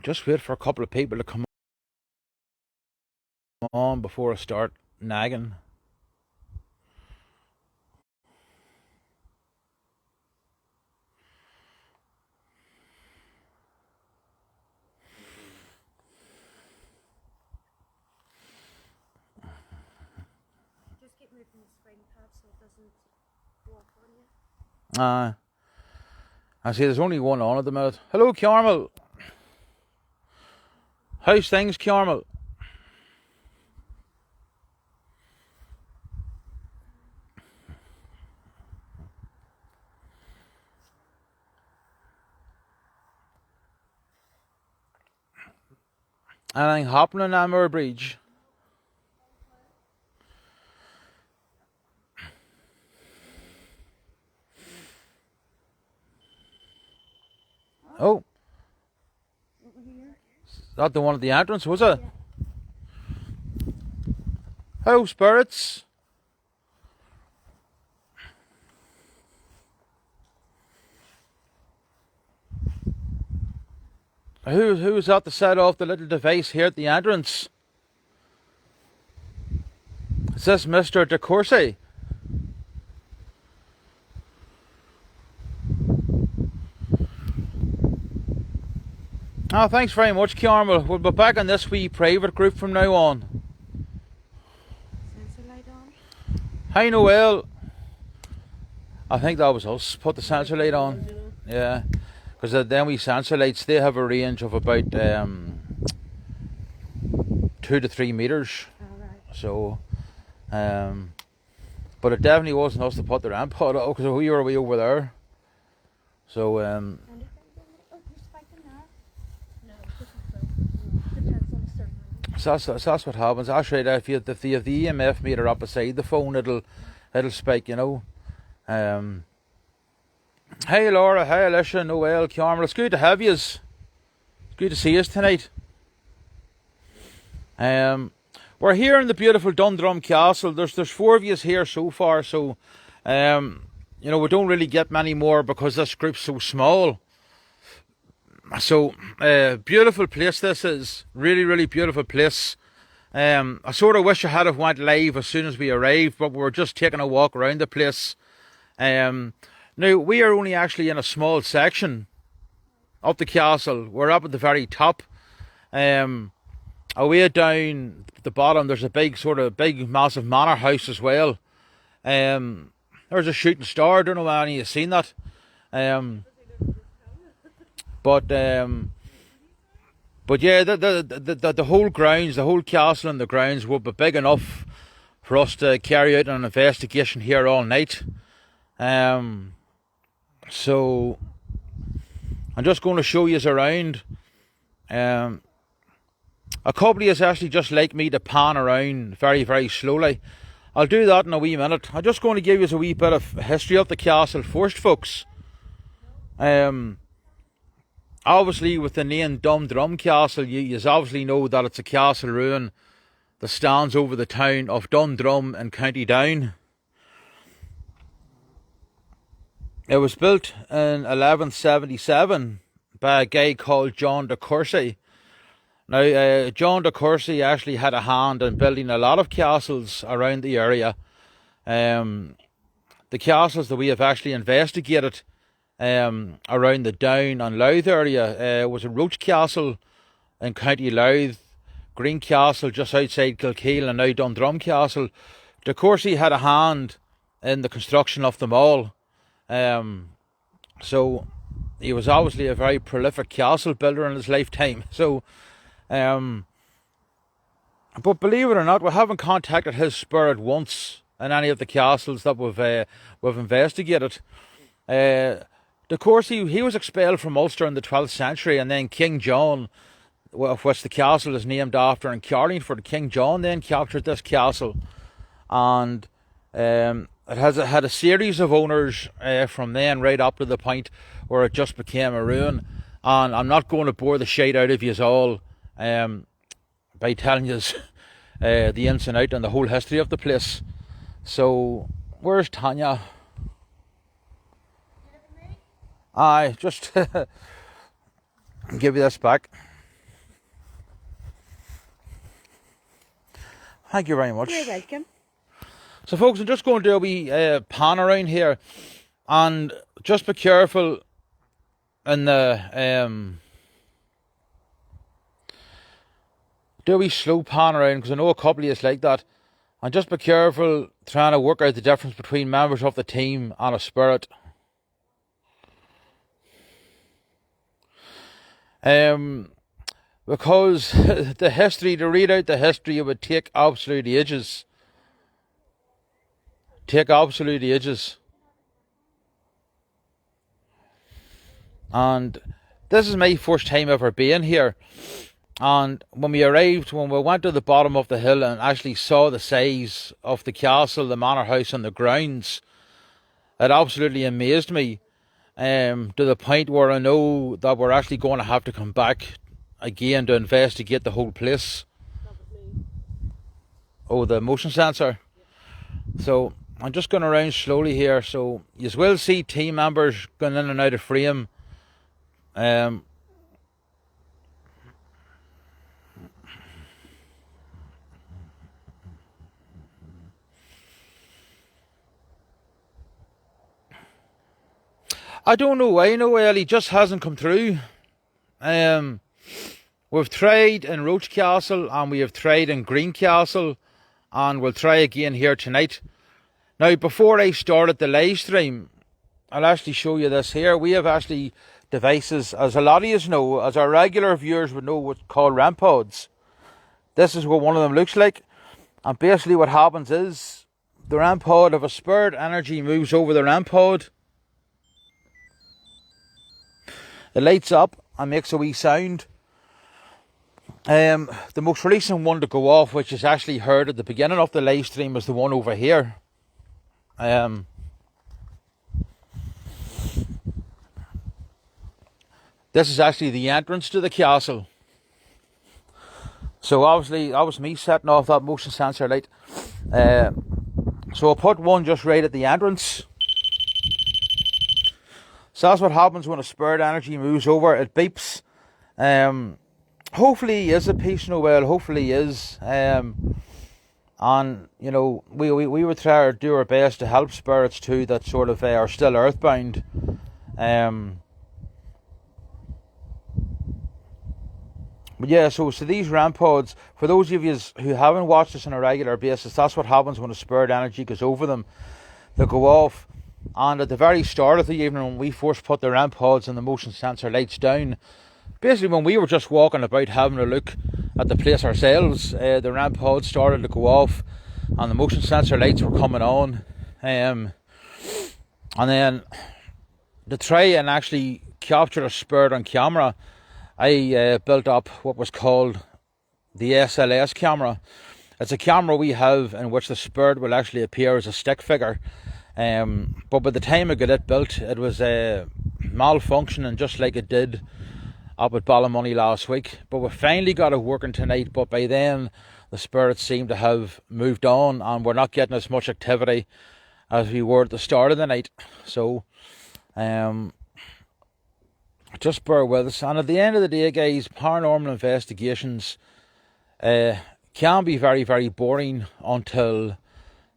just wait for a couple of people to come on before I start nagging. Just keep moving the spring pad so it doesn't walk on you. I see there's only one on at the minute. Hello, Carmel. How's things, Carmel? Anything happening on our bridge? Oh. Is that the one at the entrance, was it? Yeah. Hello, spirits. Who's at the set off the little device here at the entrance? Is this Mr. De Courcy? Oh, thanks very much, Carmel. We'll be back in this wee private group from now on. Sensor light on. Hi, Noel. I think that was us. Put the sensor light on. Yeah. Because then we sensor lights, they have a range of about 2 to 3 meters. Alright. So, but it definitely wasn't us to put the ramp pod out because we were way over there. So, And if oh, you're spiking now? No, this is depends on a certain one. so that's what happens. Actually, if you have the EMF meter up beside the phone, it'll spike, you know. Hey Laura, hey Alicia, Noel, Carmel, it's good to have yous. It's good to see us tonight. We're here in the beautiful Dundrum Castle. There's 4 of yous here so far, so you know, we don't really get many more because this group's so small. So beautiful place this is. Really, really beautiful place. I sort of wish I had have went live as soon as we arrived, but we were just taking a walk around the place. Now, we are only actually in a small section of the castle. We're up at the very top. Away down the bottom, there's a big massive manor house as well. There's a shooting star. I don't know if any of you have seen that. But yeah, the whole grounds, the whole castle and the grounds will be big enough for us to carry out an investigation here all night. So I'm just going to show you around. A couple of you actually just like me to pan around very, very slowly. I'll do that in a wee minute. I'm just going to give you a wee bit of history of the castle first, folks. Obviously, with the name Dundrum Castle, you obviously know that it's a castle ruin that stands over the town of Dundrum in County Down. It was built in 1177 by a guy called John de Courcy. Now, John de Courcy actually had a hand in building a lot of castles around the area. The castles that we have actually investigated around the Down and Louth area was a Roach Castle in County Louth, Green Castle just outside Kilkeel, and now Dundrum Castle. De Courcy had a hand in the construction of them all. So he was obviously a very prolific castle builder in his lifetime. So, but believe it or not, we haven't contacted his spirit once in any of the castles that we've investigated. De Courcy, he was expelled from Ulster in the 12th century, and then King John, of which the castle is named after in Carlingford, King John then captured this castle, and it had a series of owners from then right up to the point where it just became a ruin. And I'm not going to bore the shite out of you all by telling you the ins and out and the whole history of the place. So, where's Tanya? Aye, just give you this back. Thank you very much. You're welcome. So folks, I'm just going to do a wee pan around here, and just be careful in the do a wee slow pan around, because I know a couple of you like that, and just be careful trying to work out the difference between members of the team and a spirit. Because the history, to read out the history, it would take absolute ages. And this is my first time ever being here. And when we went to the bottom of the hill and actually saw the size of the castle, the manor house and the grounds, it absolutely amazed me. To the point where I know that we're actually going to have to come back again to investigate the whole place. Oh, the motion sensor. So I'm just going around slowly here, so you will see team members going in and out of frame. I don't know why, Noel, he just hasn't come through. We've tried in Roach Castle and we have tried in Green Castle, and we'll try again here tonight. Now, before I started the live stream, I'll actually show you this here. We have actually devices, as a lot of you know, as our regular viewers would know, what's called ramp pods. This is what one of them looks like. And basically what happens is, the ramp pod, if a spirit energy moves over the ramp pod, it lights up and makes a wee sound. The most recent one to go off, which is actually heard at the beginning of the live stream, is the one over here. This is actually the entrance to the castle. So obviously that was me setting off that motion sensor light. So I'll put one just right at the entrance. So that's what happens when a spirit energy moves over. It beeps. Hopefully he is a peace, Noel. Hopefully he is. And you know, we would try to do our best to help spirits too that sort of are still earthbound. But yeah, so these ramp pods, for those of you who haven't watched this on a regular basis, that's what happens when a spirit energy goes over them. They go off. And at the very start of the evening, when we first put the ramp pods and the motion sensor lights down, basically when we were just walking about having a look at the place ourselves, the ramp pods started to go off and the motion sensor lights were coming on. And then to try and actually capture a spirit on camera, I built up what was called the SLS camera. It's a camera we have in which the spirit will actually appear as a stick figure. But by the time I got it built, it was malfunctioning just like it did up at Ballymoney last week. But we finally got it working tonight, but by then the spirits seem to have moved on and we're not getting as much activity as we were at the start of the night. So just bear with us. And at the end of the day, guys, paranormal investigations can be very, very boring until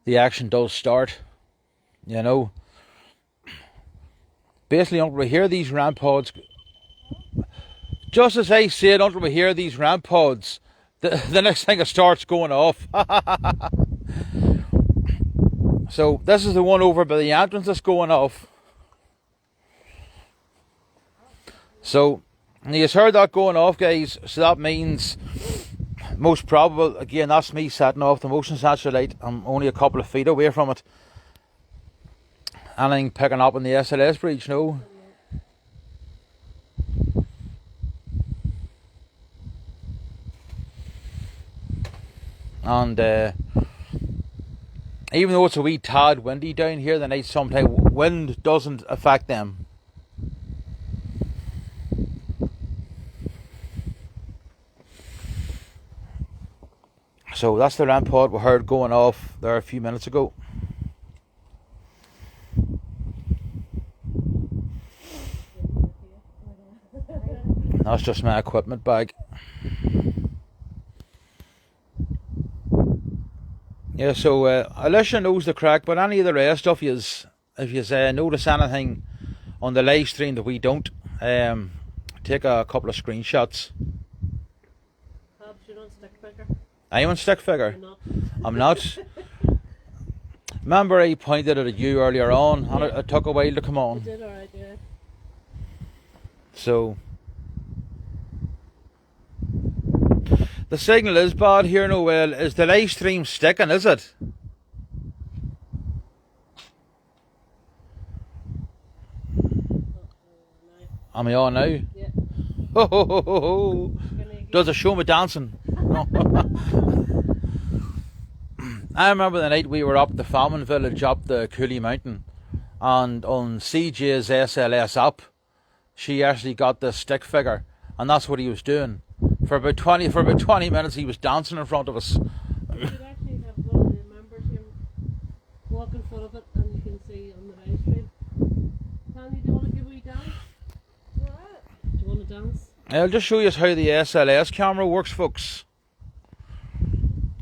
the action does start. You know, basically until we hear these ramp pods, just as I said, until we hear these ramp pods, the next thing it starts going off. So this is the one over by the entrance that's going off. So you've heard that going off, guys. So that means most probable, again, that's me setting off the motion sensor light. I'm only a couple of feet away from it. Anything picking up in the SLS breach, no? And even though it's a wee tad windy down here the night, sometimes wind doesn't affect them. So that's the ramp pod we heard going off there a few minutes ago. That's just my equipment bag. Yeah, so Alicia knows the crack, but any of the rest of yous, if you notice anything on the live stream that we don't, take a couple of screenshots. Perhaps you're on stick figure. Are you on stick figure? You're not. I'm not. Remember I pointed it at you earlier on, and it took a while to come You on. did alright, yeah. So the signal is bad here, Noel. Is the live stream sticking, is it? Am I on now? Yeah. Ho, ho, ho, ho, ho. Does it show me dancing? No. I remember the night we were up the farming village up the Cooley Mountain, and on CJ's SLS app, she actually got the stick figure, and that's what he was doing. For about 20 minutes he was dancing in front of us. You could actually have one of the members here walk in front of it, and you can see on the live stream. Tanya, do you want to give a wee dance? What? Do you want to dance? I'll just show you how the SLS camera works, folks.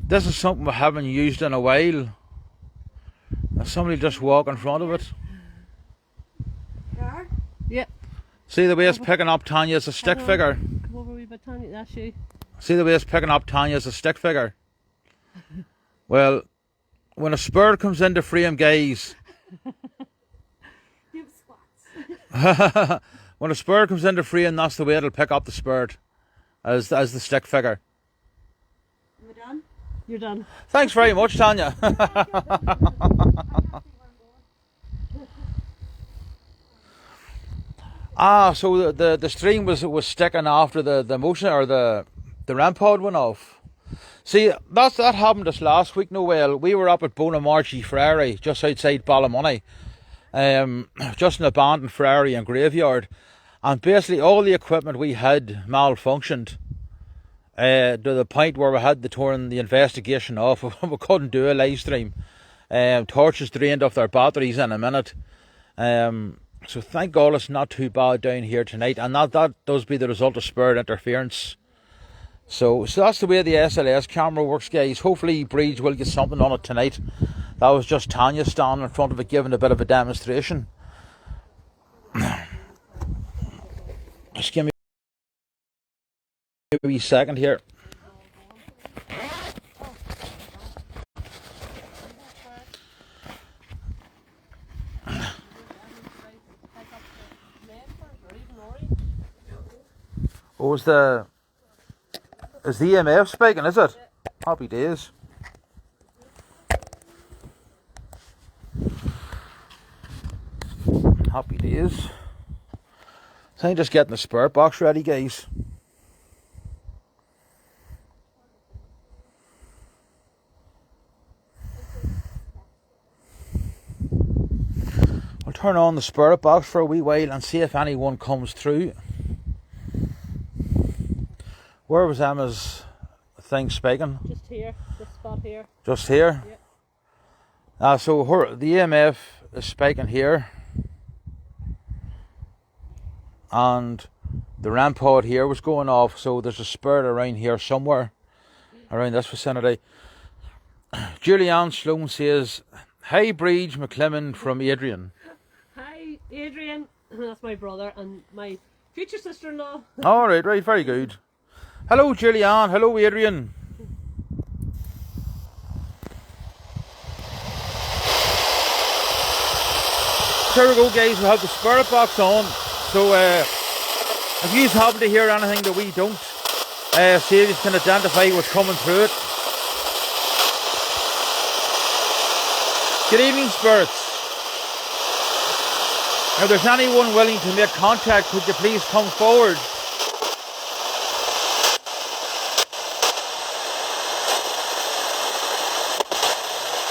This is something we haven't used in a while. Somebody just walk in front of it. Car? Yeah. See the way it's picking up Tanya as a stick Hang on. figure. Come over a wee bit, Tanya. That's you. See the way it's picking up Tanya as a stick figure. Well, when a spur comes into frame, guys, You have squats. when a spur comes into frame, that's the way it'll pick up the spurt as the stick figure. We're done? You're done. Thanks very much, Tanya. So the stream was sticking after the motion, or the ramp pod went off. See, that happened us last week, Noel. We were up at Bonamarchi Friary, just outside Ballymoney, just an abandoned friary and graveyard, and basically all the equipment we had malfunctioned to the point where we had to turn the investigation off. We couldn't do a live stream. Torches drained off their batteries in a minute. So thank God it's not too bad down here tonight, and that does be the result of spur interference. So that's the way the SLS camera works, guys. Hopefully Breeds will get something on it tonight. That was just Tanya standing in front of it giving a bit of a demonstration. Just give me a wee second here. Oh, is the EMF spiking, is it? Happy days. Happy days. So I'm just getting the spur box ready, guys. I'll turn on the spirit box for a wee while and see if anyone comes through. Where was Emma's thing spiking? Just here. This spot here. Just here? Yeah. So the EMF is spiking here. And the ramp pod here was going off, so there's a spurt around here somewhere, around this vicinity. Julianne Sloan says, "Hi Breege McClellan from Adrian." Hi, Adrian. That's my brother and my future sister-in-law. Alright, right, very good. Hello Julianne, hello Adrian. So there we go, guys, we have the spirit box on. So if you happen to hear anything that we don't, see if you can identify what's coming through it. Good evening, spirits. If there's anyone willing to make contact, could you please come forward?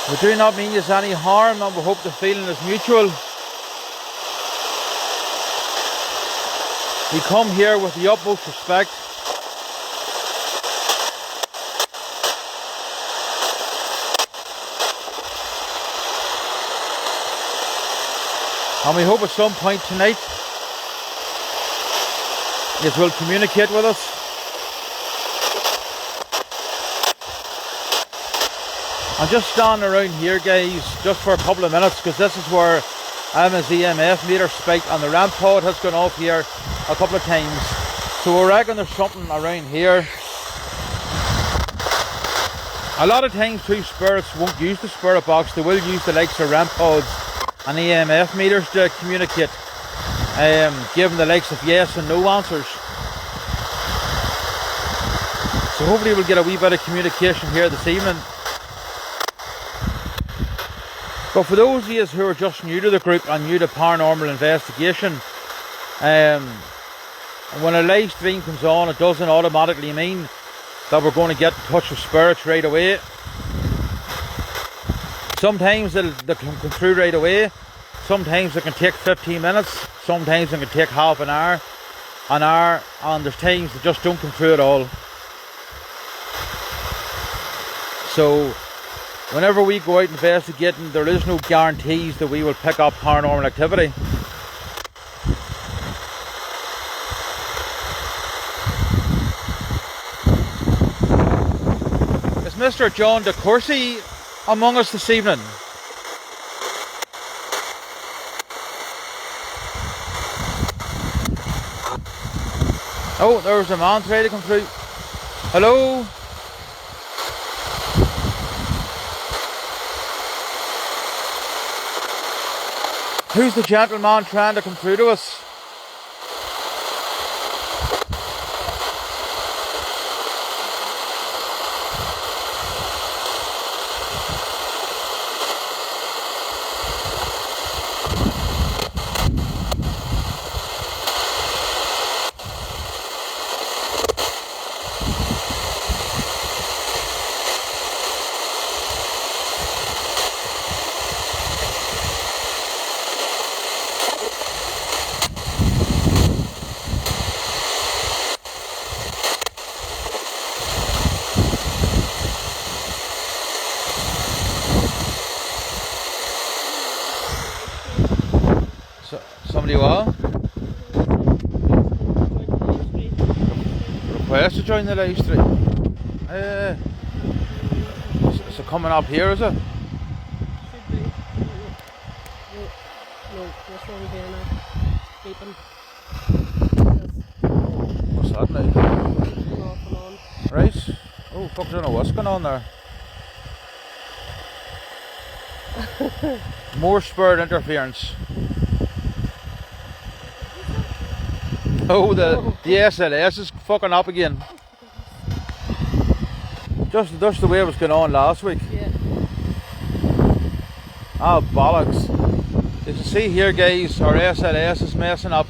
We do not mean you any harm, and we hope the feeling is mutual. We come here with the utmost respect. And we hope at some point tonight you will communicate with us. I'm just standing around here, guys, just for a couple of minutes, because this is where Emma's EMF meter spiked and the ramp pod has gone off here a couple of times. So we reckon there's something around here. A lot of times too, spirits won't use the spirit box. They will use the likes of ramp pods and EMF meters to communicate, giving the likes of yes and no answers. So hopefully we'll get a wee bit of communication here this evening. But for those of you who are just new to the group and new to paranormal investigation, when a live stream comes on, it doesn't automatically mean that we're going to get in touch with spirits right away. Sometimes they'll come through right away. Sometimes it can take 15 minutes. Sometimes it can take half an hour, and there's times they just don't come through at all. So whenever we go out investigating, there is no guarantees that we will pick up paranormal activity. Is Mr. John de Courcy among us this evening? Oh, there's a man trying to come through. Hello? Who's the gentleman trying to come through to us? Somebody what? Request to join the live stream. Is it coming up here, is it? Should be. No, this one here now. Beeping. What's that now? Beeping off and on. Right. Oh, fuck, I don't know what's going on there. More spirit interference. Oh, the SLS is fucking up again. Just the way it was going on last week. Yeah. Ah, bollocks. As you see here, guys, our SLS is messing up.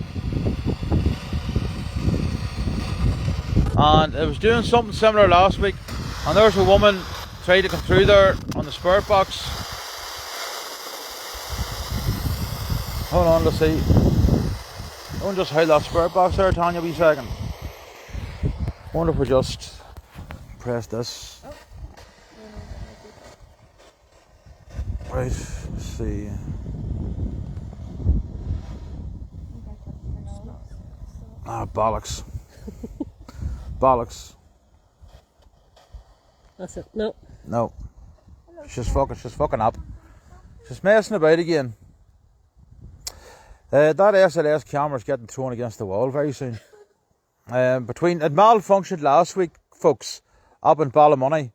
And it was doing something similar last week. And there's a woman trying to come through there on the spirit box. Hold on, let's see. Don't just hold that spirit box there, Tanya, a wee second. Wonder if we just press this. Right, let's see. Ah, bollocks. Bollocks. That's it. No. No. She's fucking up. She's messing about again. That SLS camera's getting thrown against the wall very soon. It malfunctioned last week, folks, up in Ballymoney.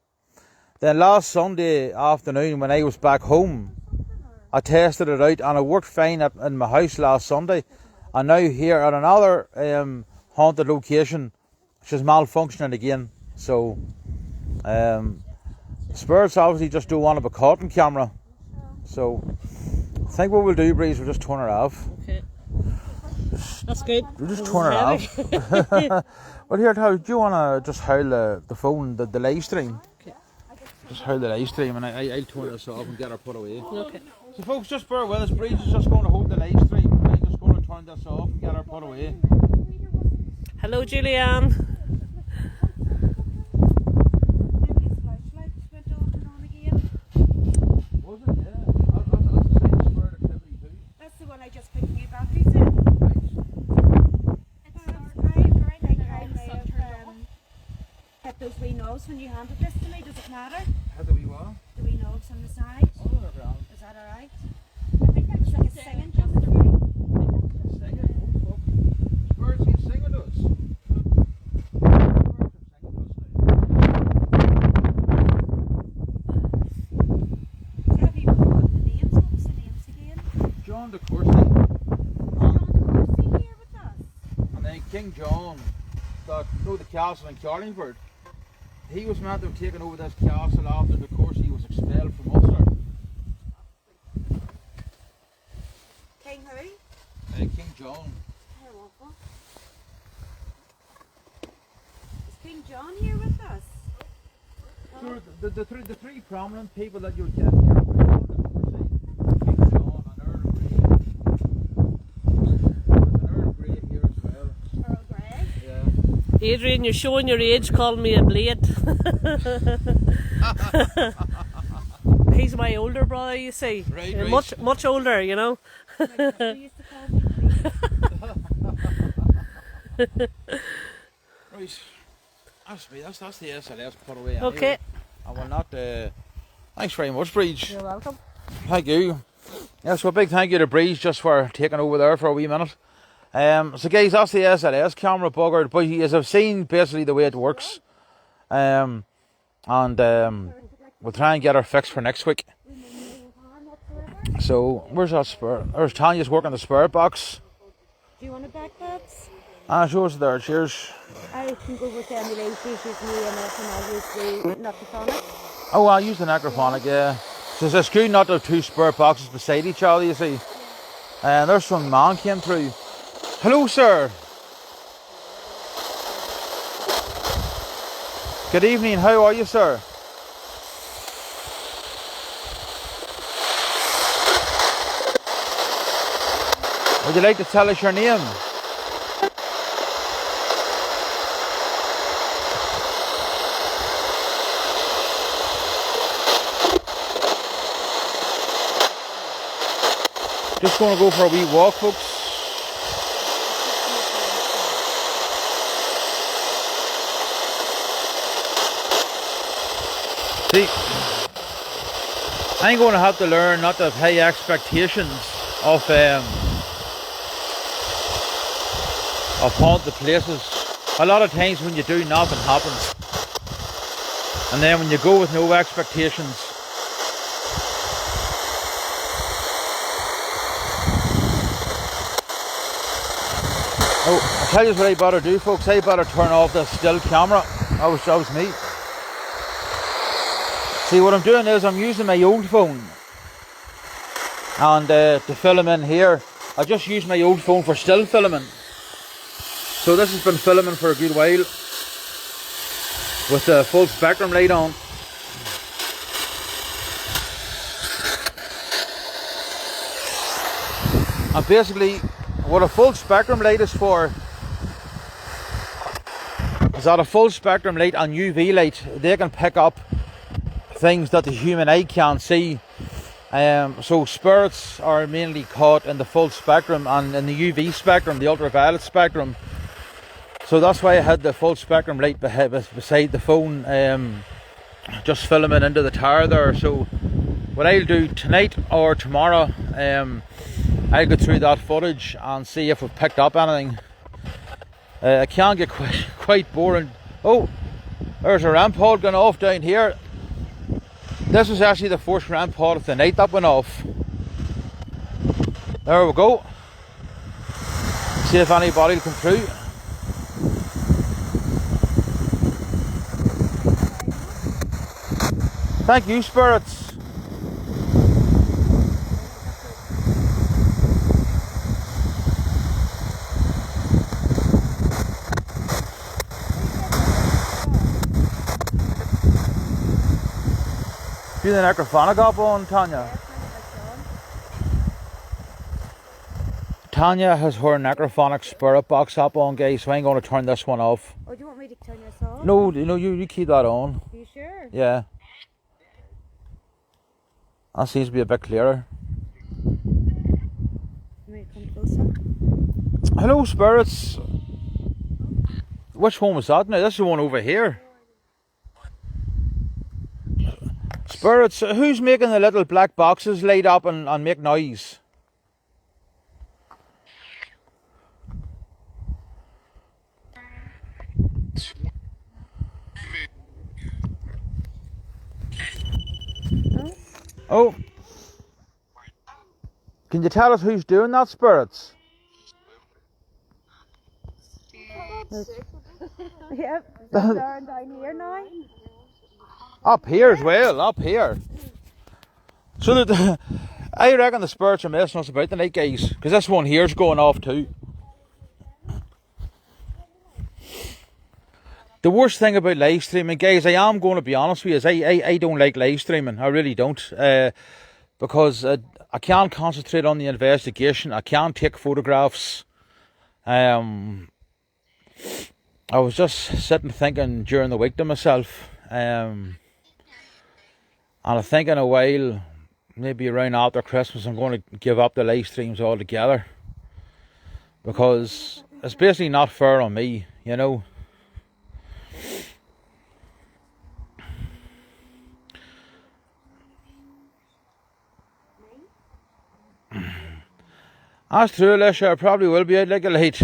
Then last Sunday afternoon when I was back home, I tested it out and it worked fine in my house last Sunday. And now here at another haunted location, she's malfunctioning again. So, spirits obviously just don't want to be caught on camera. So, I think what we'll do, Breeze, we'll just turn her off. Okay. That's good. We'll just turn her off. Well, here, do you want to just hold the phone, the live stream? Okay. Just hold the live stream and I'll turn this off and get her put away. Okay. So, folks, just bear with us. Breeze is just going to hold the live stream. I'm just going to turn this off and get her put away. Hello, Julianne. Was it? Yeah. That's the same spirit activity too. That's the one I just put new batteries in. Hit those wee knobs when you handed this to me. Does it matter? How do we what? The wee knobs. dogs on the side. Oh, they're grand. Is that alright? I think that was like a singing jump through. Singing? Oh, fuck. Spurs, you singing to us? Spurs are singing to us now. Tell people what the names, what's the names again? John de Courcy. John Corsi here with us. And then King John, that know the castle in Carlingford. He was meant to have taken over this castle after de Courcy was expelled from Ulster. King who? King John. How awful. Is King John here with us? So the three prominent people that you would get here were John de Courcy, King John, and Earl Grey. There's an Earl Grey here as well. Earl Grey? Yeah. Adrian, you're showing your age calling me a blade. He's my older brother, you see. Right, right. Much older, you know. They used to call me Blade. Right. That's me. That's the SLS put away. Anyway. Okay. I will not. Thanks very much, Breach. You're welcome. Thank you. Yeah, so a big thank you to Breeze just for taking over there for a wee minute. So guys, that's the SLS camera buggered, but as I've seen basically the way it works. We'll try and get her fixed for next week. So where's that spur? There's Tanya's working the spur box. Do you want a back bobs? Show us there, cheers. I can go with Emily. She's using the EMS and I'll use the Noctophonic. Oh, I'll use the necrophonic, yeah. So it's good not to have two spur boxes beside each other, you see. And there's some man came through. Hello, sir. Good evening, how are you, sir? Would you like to tell us your name? Just going to go for a wee walk, folks. See, I'm going to have to learn not to have high expectations of haunted places. A lot of times when you do, nothing happens, and then when you go with no expectations, oh, I'll tell you what I better do, folks. I better turn off the still camera. That was me. See, what I'm doing is I'm using my old phone, and to film in here, I just use my old phone for still filming. So this has been filming for a good while with the full spectrum light on. And basically, what a full spectrum light is for is that a full spectrum light and UV light, they can pick up things that the human eye can't see. So spirits are mainly caught in the full spectrum and in the UV spectrum, the ultraviolet spectrum. So that's why I had the full spectrum light beside the phone, just filming into the tower there. So what I'll do tonight or tomorrow, I'll go through that footage and see if we've picked up anything. It can get quite boring. Oh, there's a ramp pod going off down here. This was actually the first ramp pod of the night that went off. There we go. See if anybody will come through. Thank you, spirits. Do the necrophonic up on, Tanya? Tanya has her necrophonic spirit box up on, guys, so I'm going to turn this one off. Oh, do you want me to turn this off? No, you keep that on. Are you sure? Yeah. That seems to be a bit clearer. Let me come closer. Hello, spirits. Which one was that now? This is the one over here. Spirits, who's making the little black boxes light up and make noise? Oh, can you tell us who's doing that, Spirits? Yep, they're down here now. Up here as well, up here. So that I reckon the Spirits are messing us about tonight, guys, because this one here's going off too. The worst thing about live streaming, guys, I am going to be honest with you, is I don't like live streaming. I really don't. Because I can't concentrate on the investigation. I can't take photographs. I was just sitting thinking during the week to myself. And I think in a while, maybe around after Christmas, I'm going to give up the live streams altogether. Because it's basically not fair on me, you know. That's true, Alicia. I probably will be out like a light.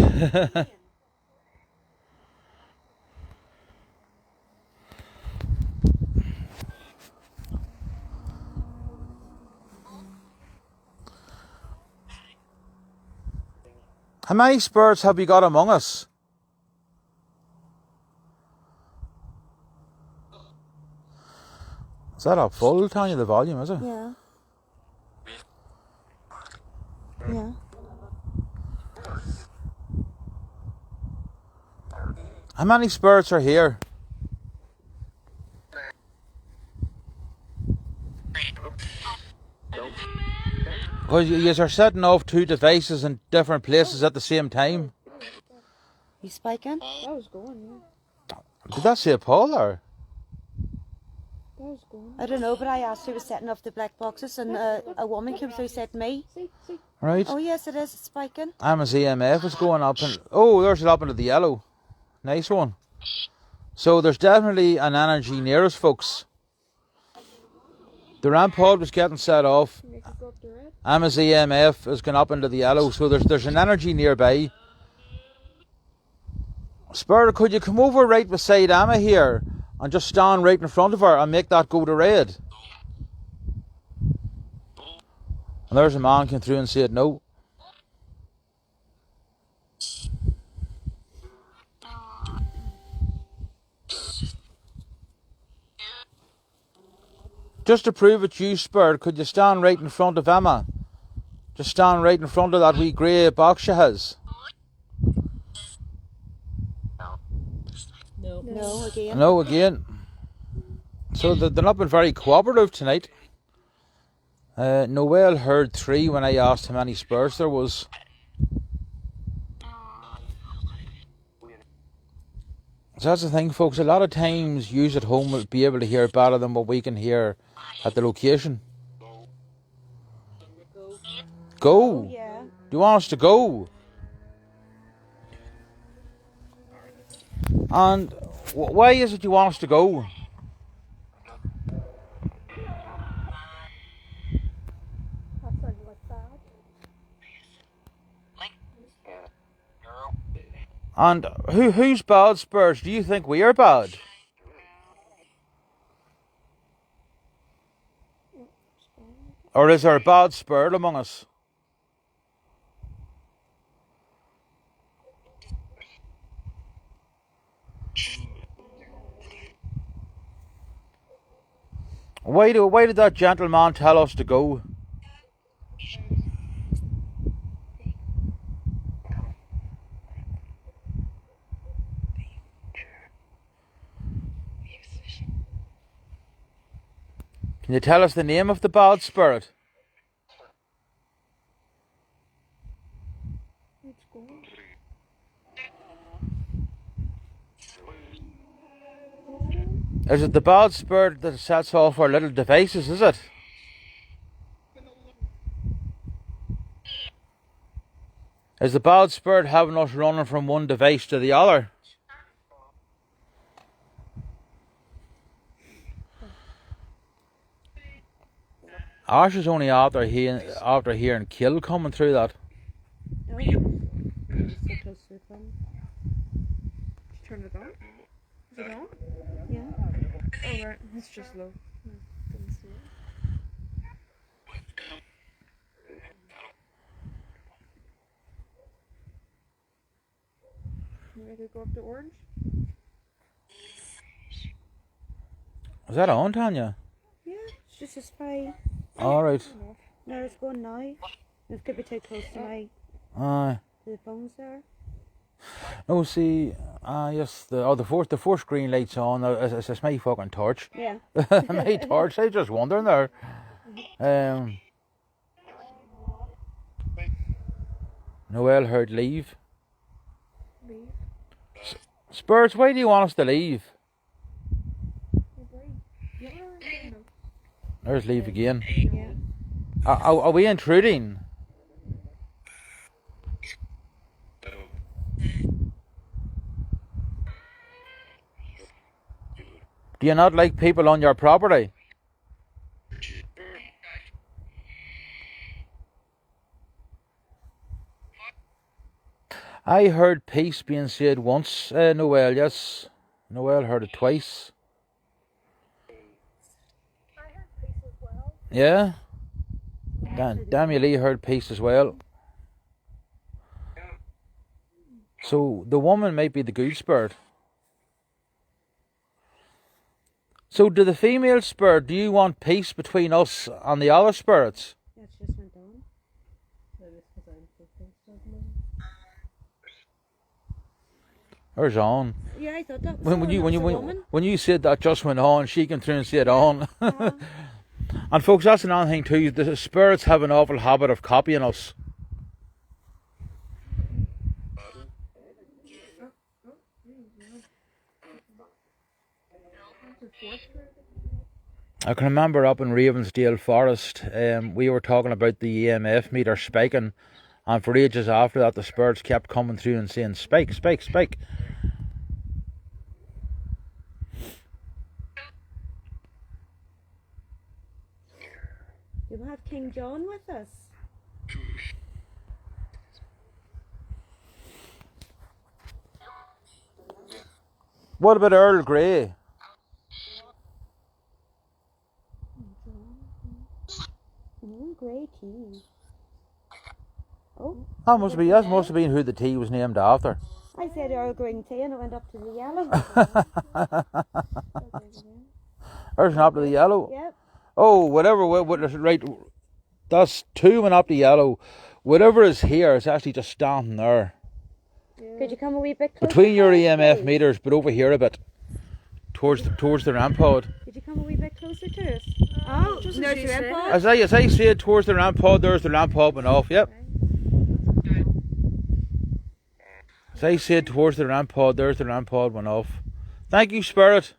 How many spirits have we got among us? Is that up full, Tanya, the volume, is it? Yeah. Yeah. How many spirits are here? Because you are setting off two devices in different places at the same time. You spiking? That was going, yeah. Did that say Paul or? That was going. I don't know, but I asked who was setting off the black boxes, and a woman came through and said me. Right. Oh yes, it is. It's spiking. Amma's EMF is going up, and oh, there's it up into the yellow. Nice one. So there's definitely an energy near us, folks. The ramp pod was getting set off. Amma's EMF has gone up into the yellow, so there's an energy nearby. Spirit, could you come over right beside Amma here and just stand right in front of her and make that go to red? And there's a man came through and said no. Just to prove it, you Spirit, could you stand right in front of Emma? Just stand right in front of that wee grey box she has. No. No, again. No, again. So they're not been very cooperative tonight. Noel heard 3 when I asked how many spurs there was. So that's the thing, folks. A lot of times, you at home will be able to hear better than what we can hear at the location. Go. Yeah. Do you want us to go? And why is it you want us to go? And who's bad, Spurs? Do you think we are bad? Or is there a bad spirit among us? Why did that gentleman tell us to go? Can you tell us the name of the bad spirit? Is it the bad spirit that sets off our little devices, is it? Is the bad spirit having us running from one device to the other? Ash is only after hearing kill coming through that. Oh. It's so close to the phone. Turn it on. Is it on? Yeah. Oh, right. It's just low. Didn't see it. You ready to go up to orange? Is that on, Tanya? Yeah, it's just a spray. All right. No, it's going now. This could be too close to Aye. the phones there. No, see, yes, the first green light's on. It's my fucking torch. Yeah. My torch. I was just wondering there. Noel heard leave. Leave. Spurs, why do you want us to leave? Yeah. There's leave again. Yeah. Are we intruding? Do you not like people on your property? I heard peace being said once, Noel, yes. Noel heard it twice. I heard peace as well. Yeah? Daniel Lee heard peace as well. So the woman might be the good spirit. So do the female spirit, do you want peace between us and the other spirits? That's just went on. Maybe it's because I'm so close to it. There's on. Yeah, I thought that was When you said that just went on, she came through and said on. Uh-huh. And folks, that's another thing too. The spirits have an awful habit of copying us. I can remember up in Ravensdale Forest, we were talking about the EMF meter spiking, and for ages after that, the spirits kept coming through and saying, "Spike, spike, spike." Do we have King John with us? What about Earl Grey? Grey tea. Oh. That must have been who the tea was named after. I said Earl Green tea and it went up to the yellow. There's an up to the yellow. Yep. Oh, whatever. Right, that's two went up to yellow. Whatever is here is actually just standing there. Could you come a wee bit closer? Between your EMF meters, but over here a bit. Towards the ramp pod. Could you come a wee bit closer to us? Oh, there's the ramp pod. As I said, towards the ramp pod, there's the ramp pod went off, yep. As I said, towards the ramp pod, there's the ramp pod went off. Thank you, Spirit.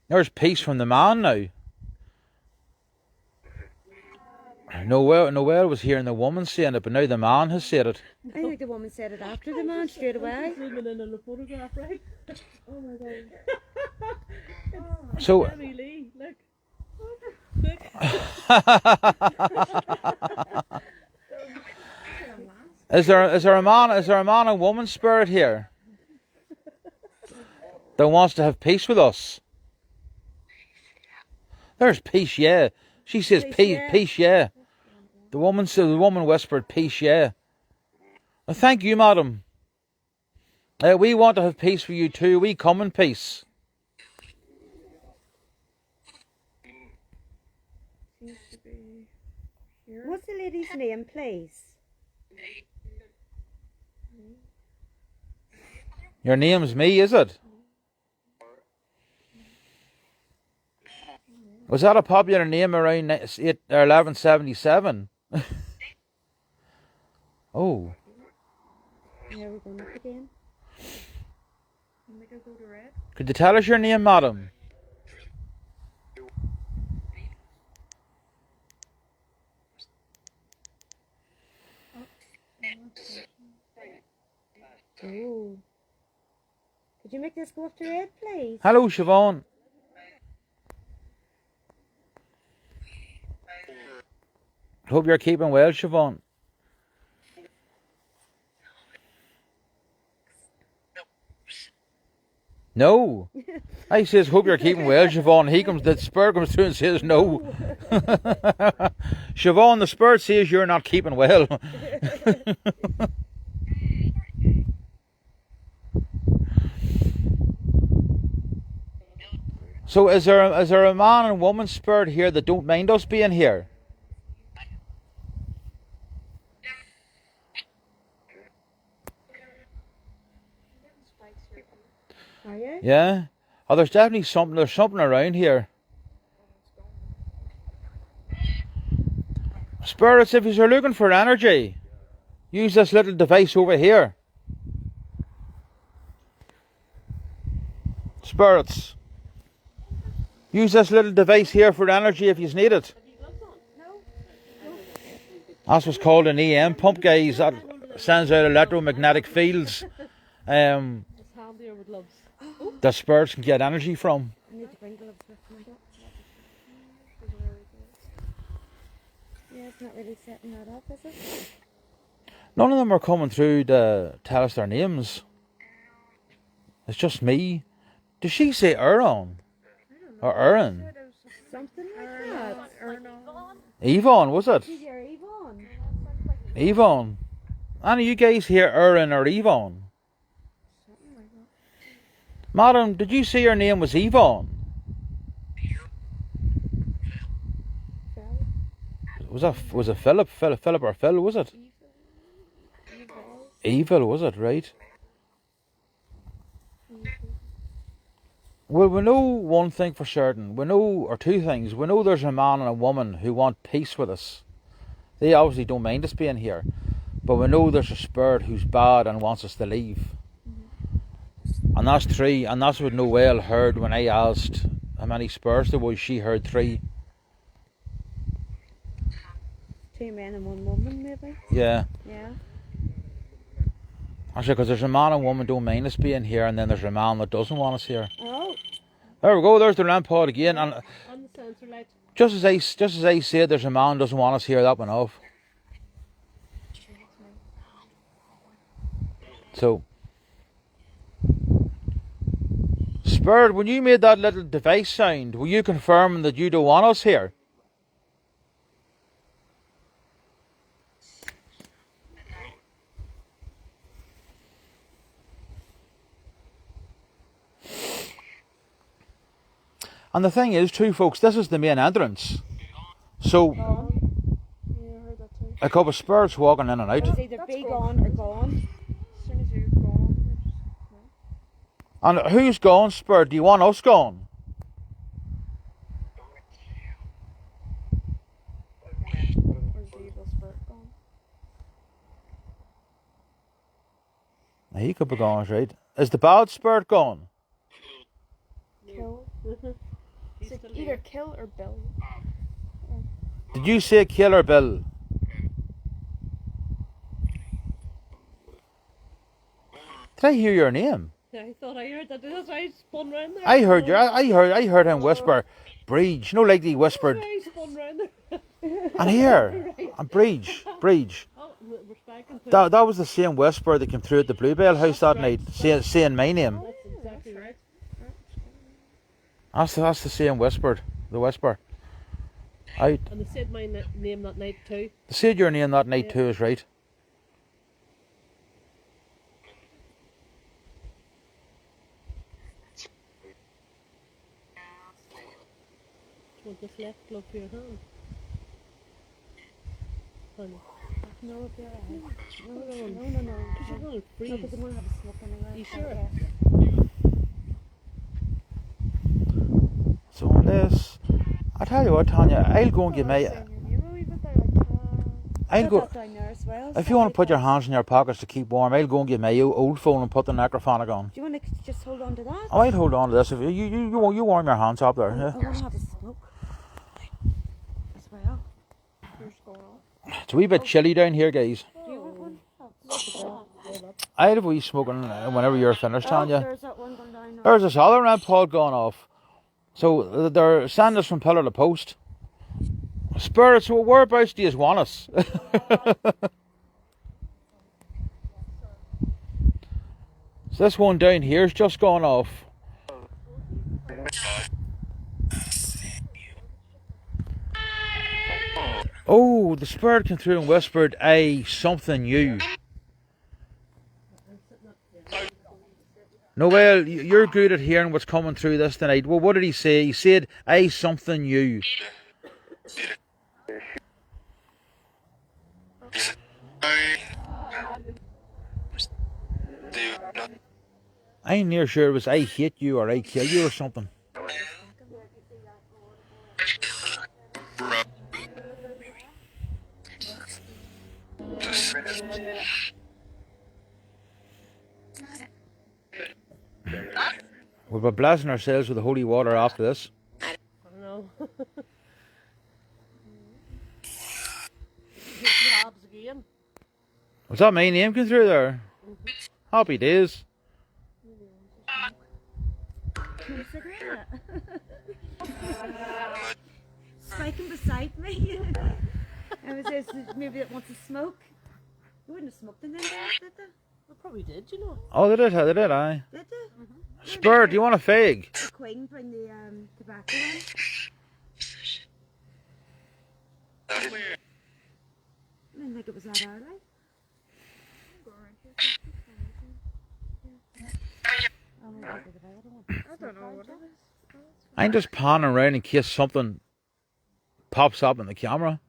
There's peace from the man now. Noel was hearing the woman saying it, but now the man has said it. I think the woman said it after the man straight away. Zooming in on a photograph, right? Oh my god. So. Danny Lee, look. Is there a man and woman spirit here that wants to have peace with us? There's peace, yeah. She says peace, yeah. The woman whispered peace, yeah. Well, thank you, madam. We want to have peace for you too. We come in peace. What's the lady's name, please? Your name's me, is it? Was that a popular name around 1177? Oh. Here we go up again. Make her go to red. Could you tell us your name, madam? Oh. Could Could you make this go up to red, please? Hello, Siobhan. Hope you're keeping well, Siobhan. No. I says, hope you're keeping well, Siobhan. The Spur comes through and says no. Siobhan, the Spur says you're not keeping well. So is there a man and woman Spur here that don't mind us being here? Are you? Yeah. Oh, there's definitely something. There's something around here. Spirits, if you're looking for energy, use this little device over here. Spirits, use this little device here for energy if you need it. That's what's called an EM pump, guys. That sends out electromagnetic fields. It's handier with gloves. That spirits can get energy from. I need to bring gloves with me. Yeah, it's not really setting that up, is it? None of them are coming through to tell us their names. It's just me. Did she say Aaron? Or Aaron? Something like that. Yvonne, was it? She's your Yvonne. Yvonne. Any of you guys hear Aaron or Yvonne? Something like that. Madam, did you say your name was Yvonne? Was it Philip? Philip or Phil, was it? Evil, was it, right? Well, we know one thing for certain. We know, or two things. We know there's a man and a woman who want peace with us. They obviously don't mind us being here. But we know there's a spirit who's bad and wants us to leave. And that's three. And that's what Noelle heard when I asked how many spirits there was. She heard three. 2 men and 1 woman, maybe? Yeah. Yeah. Actually, because there's a man and woman don't mind us being here, and then there's a man that doesn't want us here. Oh. There we go. There's the lamp pod again. And On the sensor light. just as I said, there's a man doesn't want us here. That went off. So, Spirit, when you made that little device sound, were you confirming that you don't want us here? And the thing is, too, folks, this is the main entrance. So, Yeah, I heard that too. a couple of spirits walking in and out. It's either be gone or gone. As soon as you're gone, And who's gone, Spirit? Do you want us gone? where's the evil spirit gone? He could be gone, right? Is the bad spirit gone? Kill. He's It's still either here. kill or Bill. Did you say Killer Bill? Did I hear your name? Yeah, I thought I heard that. That's why I spun round there. I heard you. I heard him whisper, "Breach." You know, like he whispered, That's why I spun round there. and here, and Breach. Oh, we're back into That was the same whisper that came through at the Bluebell house that night, saying my name. That's exactly right. That's the same whisper. The whisper. Out. And they said my name that night too. They said your name that night Yeah. too is right. Do you want this left glove for your hand? Honey. No, if you're alright. No, No. because you're going to No, freeze. because I'm going to have a smoke anyway. You sure? So unless, I tell you what, Tanya, I'll go and get my. I'll go. Down there as well. If you want to put your hands in your pockets to keep warm, I'll go and get my old phone and put the necrophonic on. Do you want to just hold on to that? I might hold on to this. If you warm your hands up there. I Yeah. want to have a smoke as well. Yours go on. It's a wee bit chilly down here, guys. Do you want one? I'll have a wee smoking whenever you're finished, Oh, Tanya. there's that one going There's this other lamp pod going off. So they're sending us from pillar to post. Spirits, so whereabouts do you want us? So this one down here is just gone off. Oh, the spirit came through and whispered, "Aye, something new." Noel, you're good at hearing what's coming through this tonight. Well, what did he say? He said, "Aye, something new." I'm near sure it was "I hate you" or "I kill you" or something. We'll be blessing ourselves with the holy water after this. I know. Labs again. Was that my name came through there? Happy days. Cigarette. Spiking beside me. I was just maybe it wants to smoke. You wouldn't have smoked in them days, did they? They probably did, you know. Oh, they did, aye. Did they? Spirit, do you want a fig? The Queen bring the tobacco in. I didn't think it was that early. I don't know what it is. I'm just panning around in case something pops up in the camera.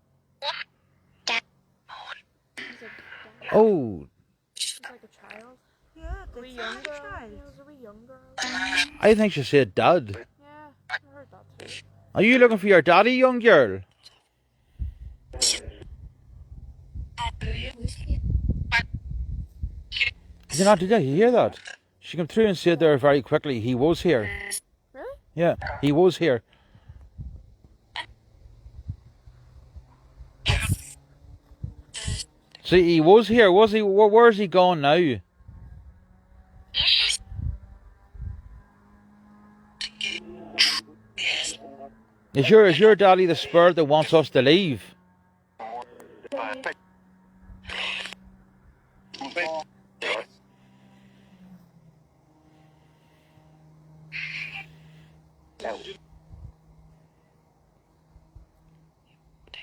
Oh, It's like a child. Yeah, A wee it's young a girl. child. Yeah, it was a wee young girl. I think she said dad. Yeah, I heard that too. Are you looking for your daddy, young girl? Did you not? Did you hear that? She came through and said there very quickly, he was here. Really? Yeah, he was here. See, he was here, was he? Where's he gone now? Is your daddy the spirit that wants us to leave?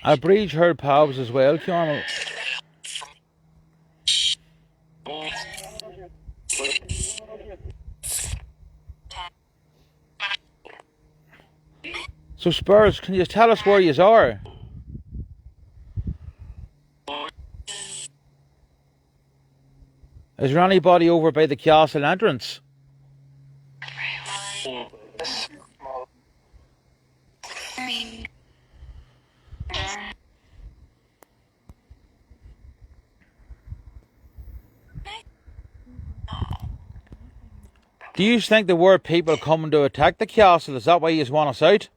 I breach heard pals as well, Keanu. So Spurs, can you tell us where you are? Is there anybody over by the castle entrance? Do you think there were people coming to attack the castle? Is that why you want us out?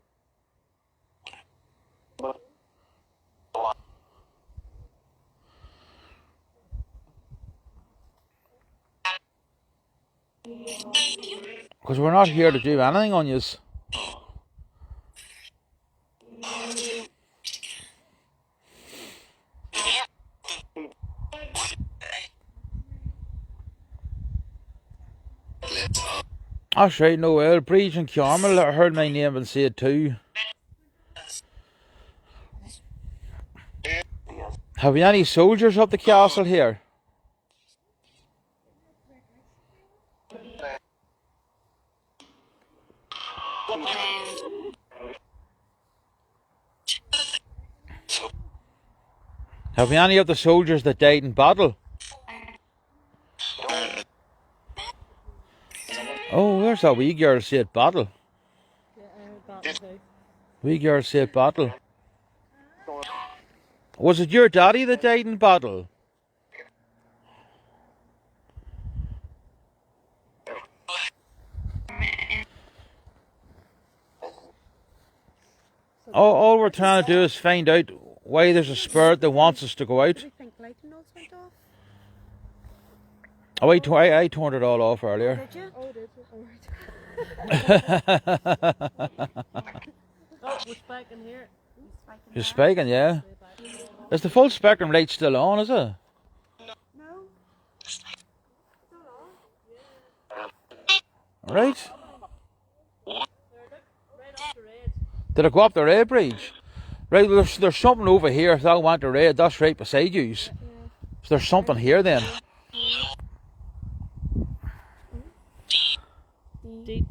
Because we're not here to do anything on yous. That's right, Noel. Breach and Carmel heard my name and said too. Have we any soldiers up the castle here? Have we any of the soldiers that died in battle? Oh, there's that wee girl said battle. Yeah, I heard that too. Wee girl said battle. Was it your daddy that died in battle? All we're trying to do is find out why there's a spirit that wants us to go out. I think lighting notes went off. Oh, I turned it all off earlier. Did you? Oh, did you? Alright. Oh, we're back in here. You're speaking, yeah. Way back. Is the full spectrum light still on, is it? No. Right. There, look. Right off the red. Did it go up the red bridge? Right, there's something over here. If I want the red, that's right beside you. So there's something here then. Deep.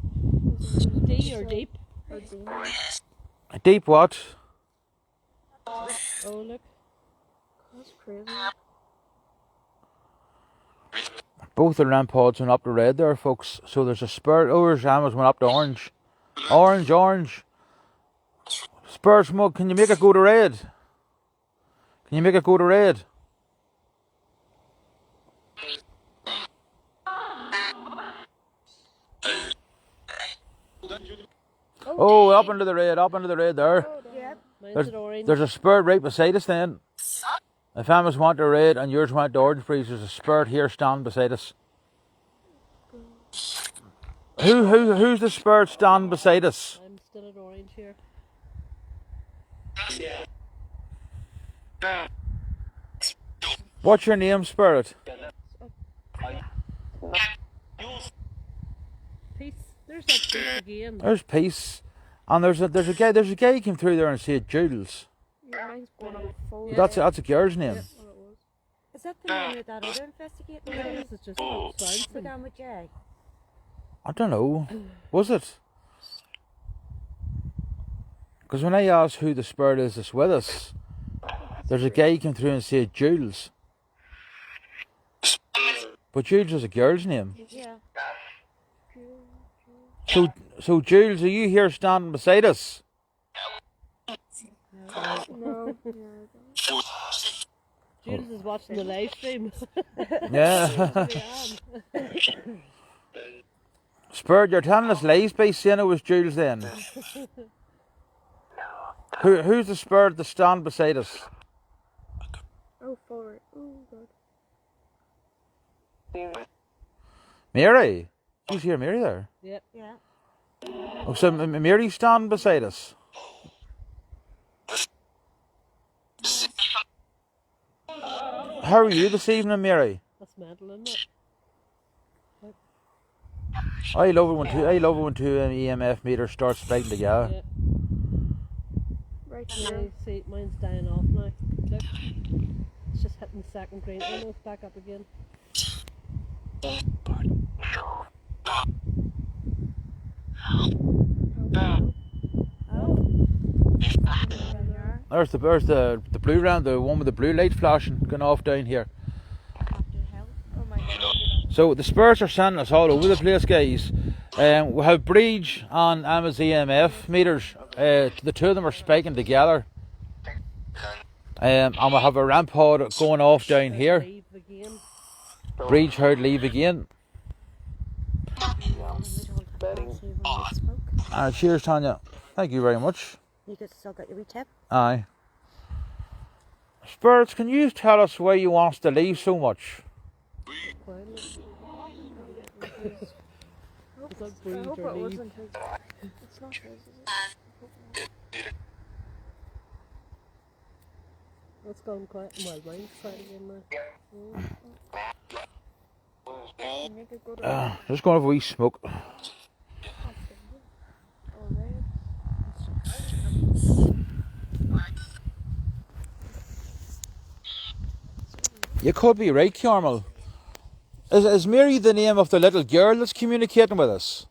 D or deep? Or D. Deep what? Oh, look. That's crazy. Both the ramp pods went up to red there, folks. So there's a spur. Oh, there's Amers went up to orange. Orange, orange. Spur smoke, can you make it go to red? Can you make it go to red? Oh, up into the red there. Yep. Mine's an orange. There's a spurt right beside us then. If Amers want the red and yours want the orange breeze, there's a spurt here standing beside us. Who's the spurt standing beside us? I'm still at orange here. What's your name, Spirit? Peace. There's that peace again. There's Peace. And there's a guy who came through there and said Jules. Yeah, mine's going up full. Yeah. That's a girl's name. That's what it was. Is that the name of that other investigating? No, this is just sounds. We're down with Jay. I don't know. Was it? Because when I asked who the spirit is that's with us, there's a guy who came through and said Jules. But Jules is a girl's name. Yeah. So Jules, are you here standing beside us? No. Yeah, Jules is watching the live stream. Yeah. Yeah. Spirit, you're telling us lies by saying it was Jules then. Who's the spirit that's standing beside us? oh, forward. Oh, God. Mary? Who's here, Mary there? Yep. Yeah. Oh, so Mary's standing beside us. How are you this evening, Mary? That's mental, isn't it? I love it when two EMF meters start spiking together. Yeah. Right Yeah, here. see, mine's dying off now. Look. It's just hitting the second green. Oh no, it's back up again. Oh. There's the blue round, the one with the blue light flashing going off down here. After hell. Oh my God. So the spurs are sending us all over the place, guys. We have Breach and Emma's EMF meters. The two of them are spiking together. And we have a ramp pod going off down here. Leave again. Breach heard leave again. Cheers, Tanya. Thank you very much. You could still got your wee tip. Aye. Spirits, can you tell us why you want us to leave so much? Quietly. Is that I breed hope or it leave? wasn't his. It's not his, is it? It's gone quiet. Well, mine's quiet again now. Can you go to Just going to have a wee smoke. alright? You could be right, Carmel. Is Mary the name of the little girl that's communicating with us?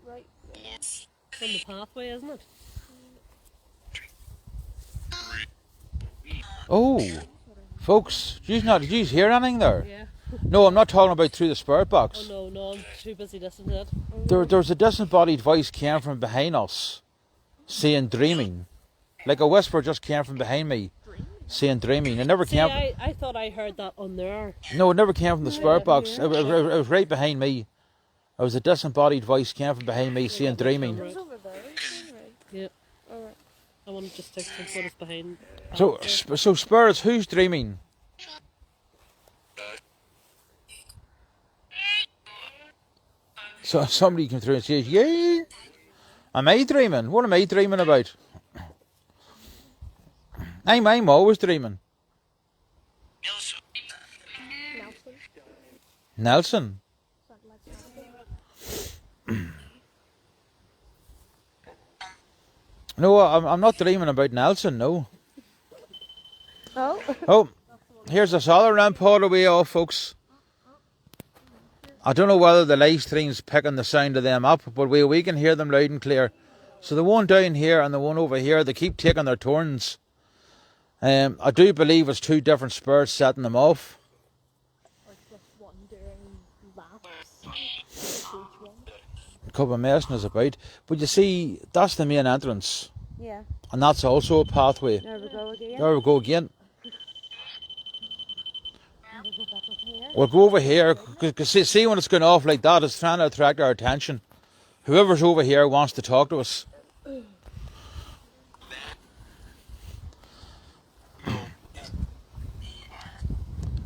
Right. It's on the pathway, isn't it? Oh, folks, did you hear anything there? Yeah. No, I'm not talking about through the spirit Oh box. no, I'm too busy listening to it. There's a disembodied voice came from behind us, saying dreaming. Like a whisper just came from behind me, saying dreaming. It never See, came. I thought I heard that on there. No, it never came from the spirit box. It was right behind me. It was a disembodied voice came from behind me, saying dreaming. It was over there. Right. Yeah. Alright. I want to just take some photos behind. So spirits, who's dreaming? So somebody came through and says, yeah. Am I dreaming? What am I dreaming about? I'm always dreaming. Nelson. Nelson? No, I'm not dreaming about Nelson, no. Oh. Oh, here's this other rampart away off, folks. I don't know whether the live stream's picking the sound of them up, but we can hear them loud and clear. So the one down here and the one over here, they keep taking their turns. I do believe it's two different spurs setting them off. Or just one doing laps. Each one. A couple of messing us about. But you see, that's the main entrance. Yeah. And that's also a pathway. There we go again. There we go again. And we'll go back up here. We'll go over here, because see when it's going off like that, it's trying to attract our attention. Whoever's over here wants to talk to us.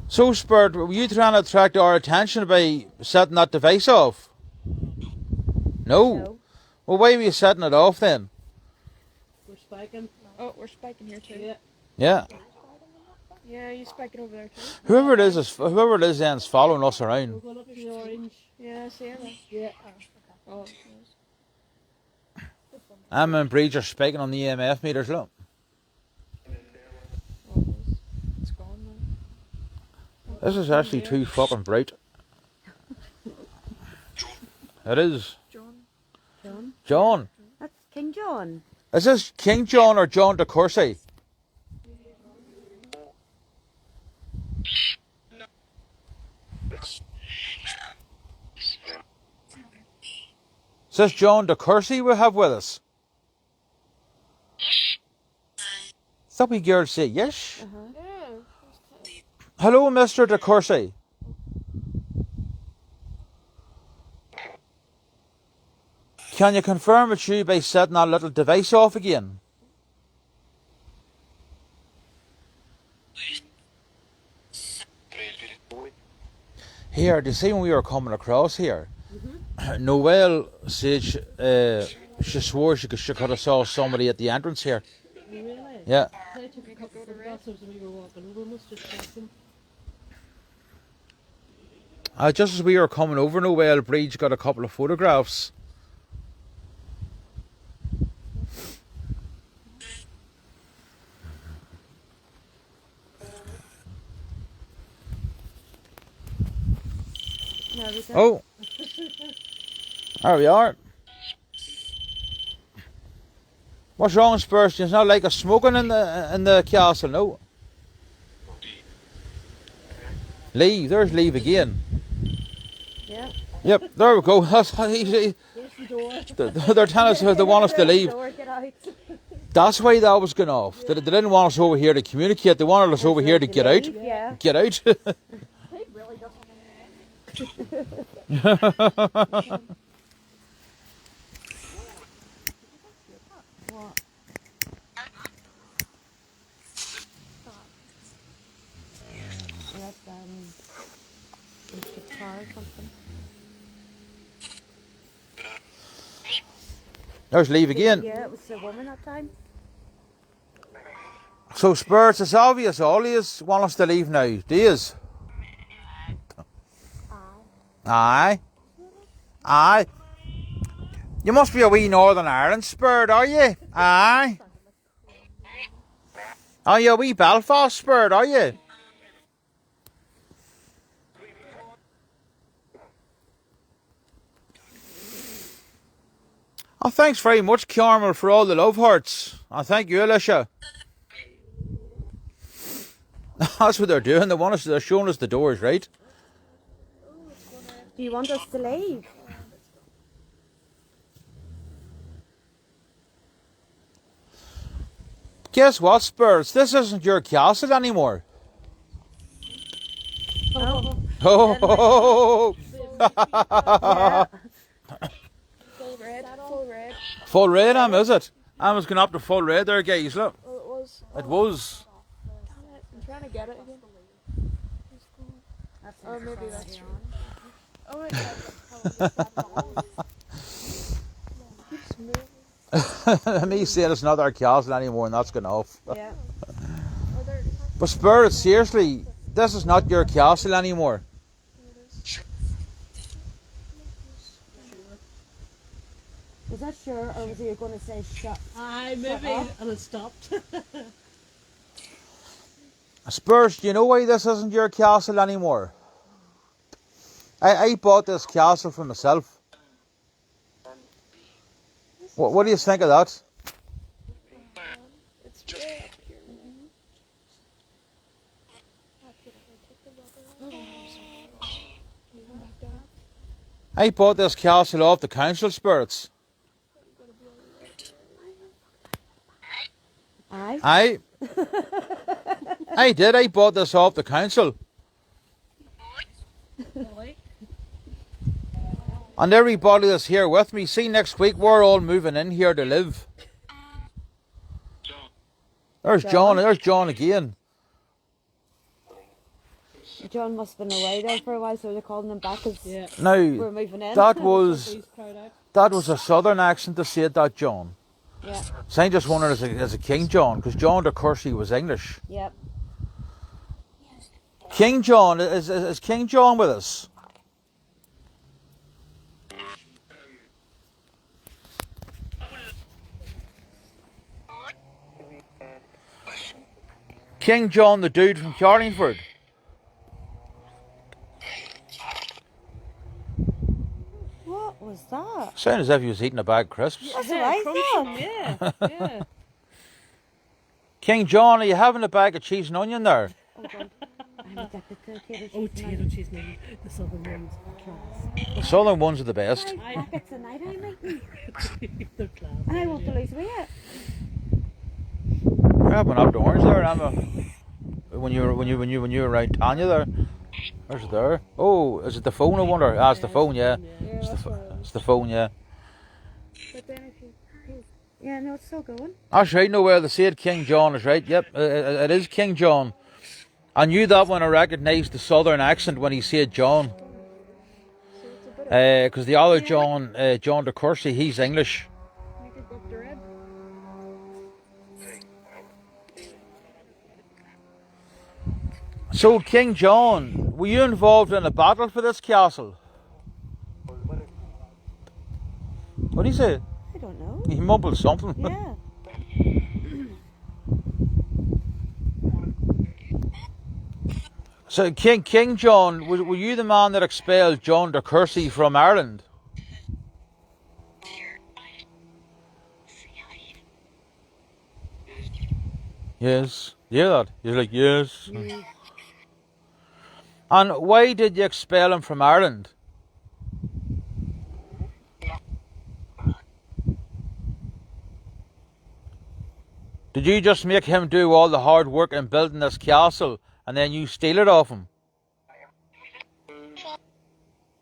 So, Spurt, were you trying to attract our attention by setting that device off? No. No. Well, why were you setting it off then? We're spiking. Oh, we're spiking here too. Yeah. Yeah. Yeah, you spiking over there too. Whoever it is then is following us We're around. going up to the orange. Yeah, I see him. Yeah. Oh, I'm in Breach are spiking on the EMF meters, look. it's gone now. This is actually too fucking bright. It is. John. John. That's King John. Is this King John or John de Courcy? Is this John de Courcy we have with us? Is that what girl say? Yes. Yeah. Hello, Mr. de Courcy. Can you confirm it's you by setting that little device off again? Here, do you see when we were coming across here? Noelle said she swore she could have saw somebody at the entrance here. Really? Yeah. I took a couple of photographs as we were walking over. Must have checked them. Just as we were coming over, Noelle Breach got a couple of photographs. There we go. Oh, there we are. What's wrong, Spurs? It's not like a smoking in the castle, no. Leave. There's leave again. Yeah. Yep. There we go. That's easy. There's the door. They're telling us they want us to leave. Door, get out. That's why that was going off. They didn't want us over here to communicate. They wanted us over here to get out. Yeah. Get out. He really doesn't. What? That's the car or something. There's leave again. Yeah, it was the woman that time. So Spurs, it's obvious all yous want us to leave now. Do yous? Aye. Aye. You must be a wee Northern Ireland Spurred, are you? Aye. Are you a wee Belfast Spurred, are you? Oh, thanks very much, Carmel, for all the love hearts. Oh, thank you, Alicia. That's what they're doing. They're showing us the doors, right? Do you want us to leave? Guess what, Spurs? This isn't your castle anymore. Oh. Oh, Yeah. Full red. Full red. full red, is it? I was going up to full red there, guys. Look, Oh, it was. it was. Damn it. I'm trying to get it again. That's Or maybe that's. Oh, wait, how long is that long? Keeps moving. Me saying it's not our castle anymore, and that's gone off. Yeah. Or they're But Spirit, seriously, this is not your castle anymore. Was that sure, or was he going to say shut? Aye, maybe, up. and it stopped. Spurs, do you know why this isn't your castle anymore? I bought this castle for myself. What do you think of that? It's way up here. After I take the rubber off. Come back down. I bought this castle off the council, Spirits. Aye. I did. I bought this off the council. Really? And everybody that's here with me, see, next week we're all moving in here to live. There's John. There's John again. John must have been away there for a while, so they're calling him back because Yeah. Now, we're moving in. that was Please crowd out. that was a southern accent to say that, John. Yeah. So I just wondered as a King John, because John de Courcy was English. Yep. King John, is King John with us? King John, the dude from Carlingford. What was that? Sounded as if he was eating a bag of crisps. That's what I thought. Yeah, yeah. King John, are you having a bag of cheese and onion there? Oh, God. I'm addicted to tater Oh, cheese. tater cheese, maybe. The southern ones. Class. The southern ones are the best. Five packets a night I'm eating. They're class. And I want to lose weight. You're having up the orange there, Emma. When you were around Tanya there. Where's there? Oh, is it the phone, I wonder? Ah, it's the phone, yeah. It's the phone, yeah. But then if you Yeah, no, it's still going. That's right, no, where they said King John is right. Yep, it is King John. I knew that when I recognised the southern accent when he said John. so it's a bit of Because the other John, John de Courcy, he's English. make it look the red. So, King John, were you involved in a battle for this castle? What did he say? I don't know. He mumbled something. Yeah. So, King John, were you the man that expelled John de Courcy from Ireland? Yes. You hear that? He's like, yes. And why did you expel him from Ireland? Did you just make him do all the hard work in building this castle and then you steal it off him?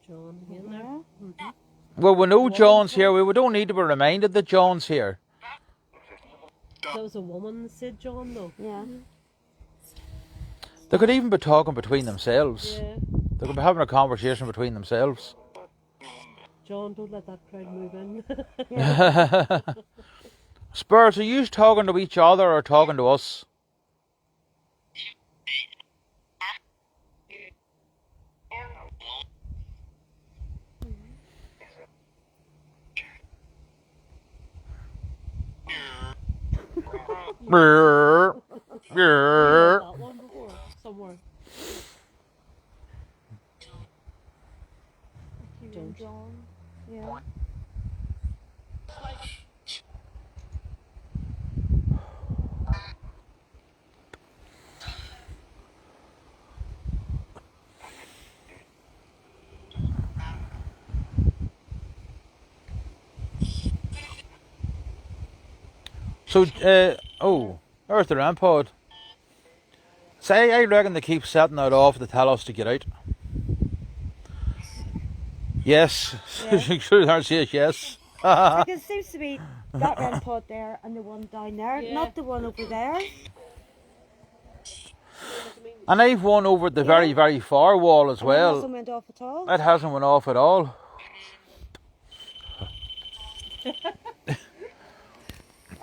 John again there. Yeah. Well, we know John's here. We don't need to be reminded that John's here. That was a woman that said John, though. Yeah. They could even be talking between themselves. Yeah. They could be having a conversation between themselves. John, don't let that crowd move in. Spurs, are you talking to each other or talking to us? Brrr, brrr. That one before, somewhere. King John. Yeah. So, oh, there's the rampart. Say, I reckon they keep setting that off to tell us to get out. Yes, Yeah. sure, there says yes. Because it seems to be that rampart there and the one down there, Yeah. not the one over there. I mean, And they've one over at the very, very far wall as And it hasn't well. went off at all. It hasn't went off at all.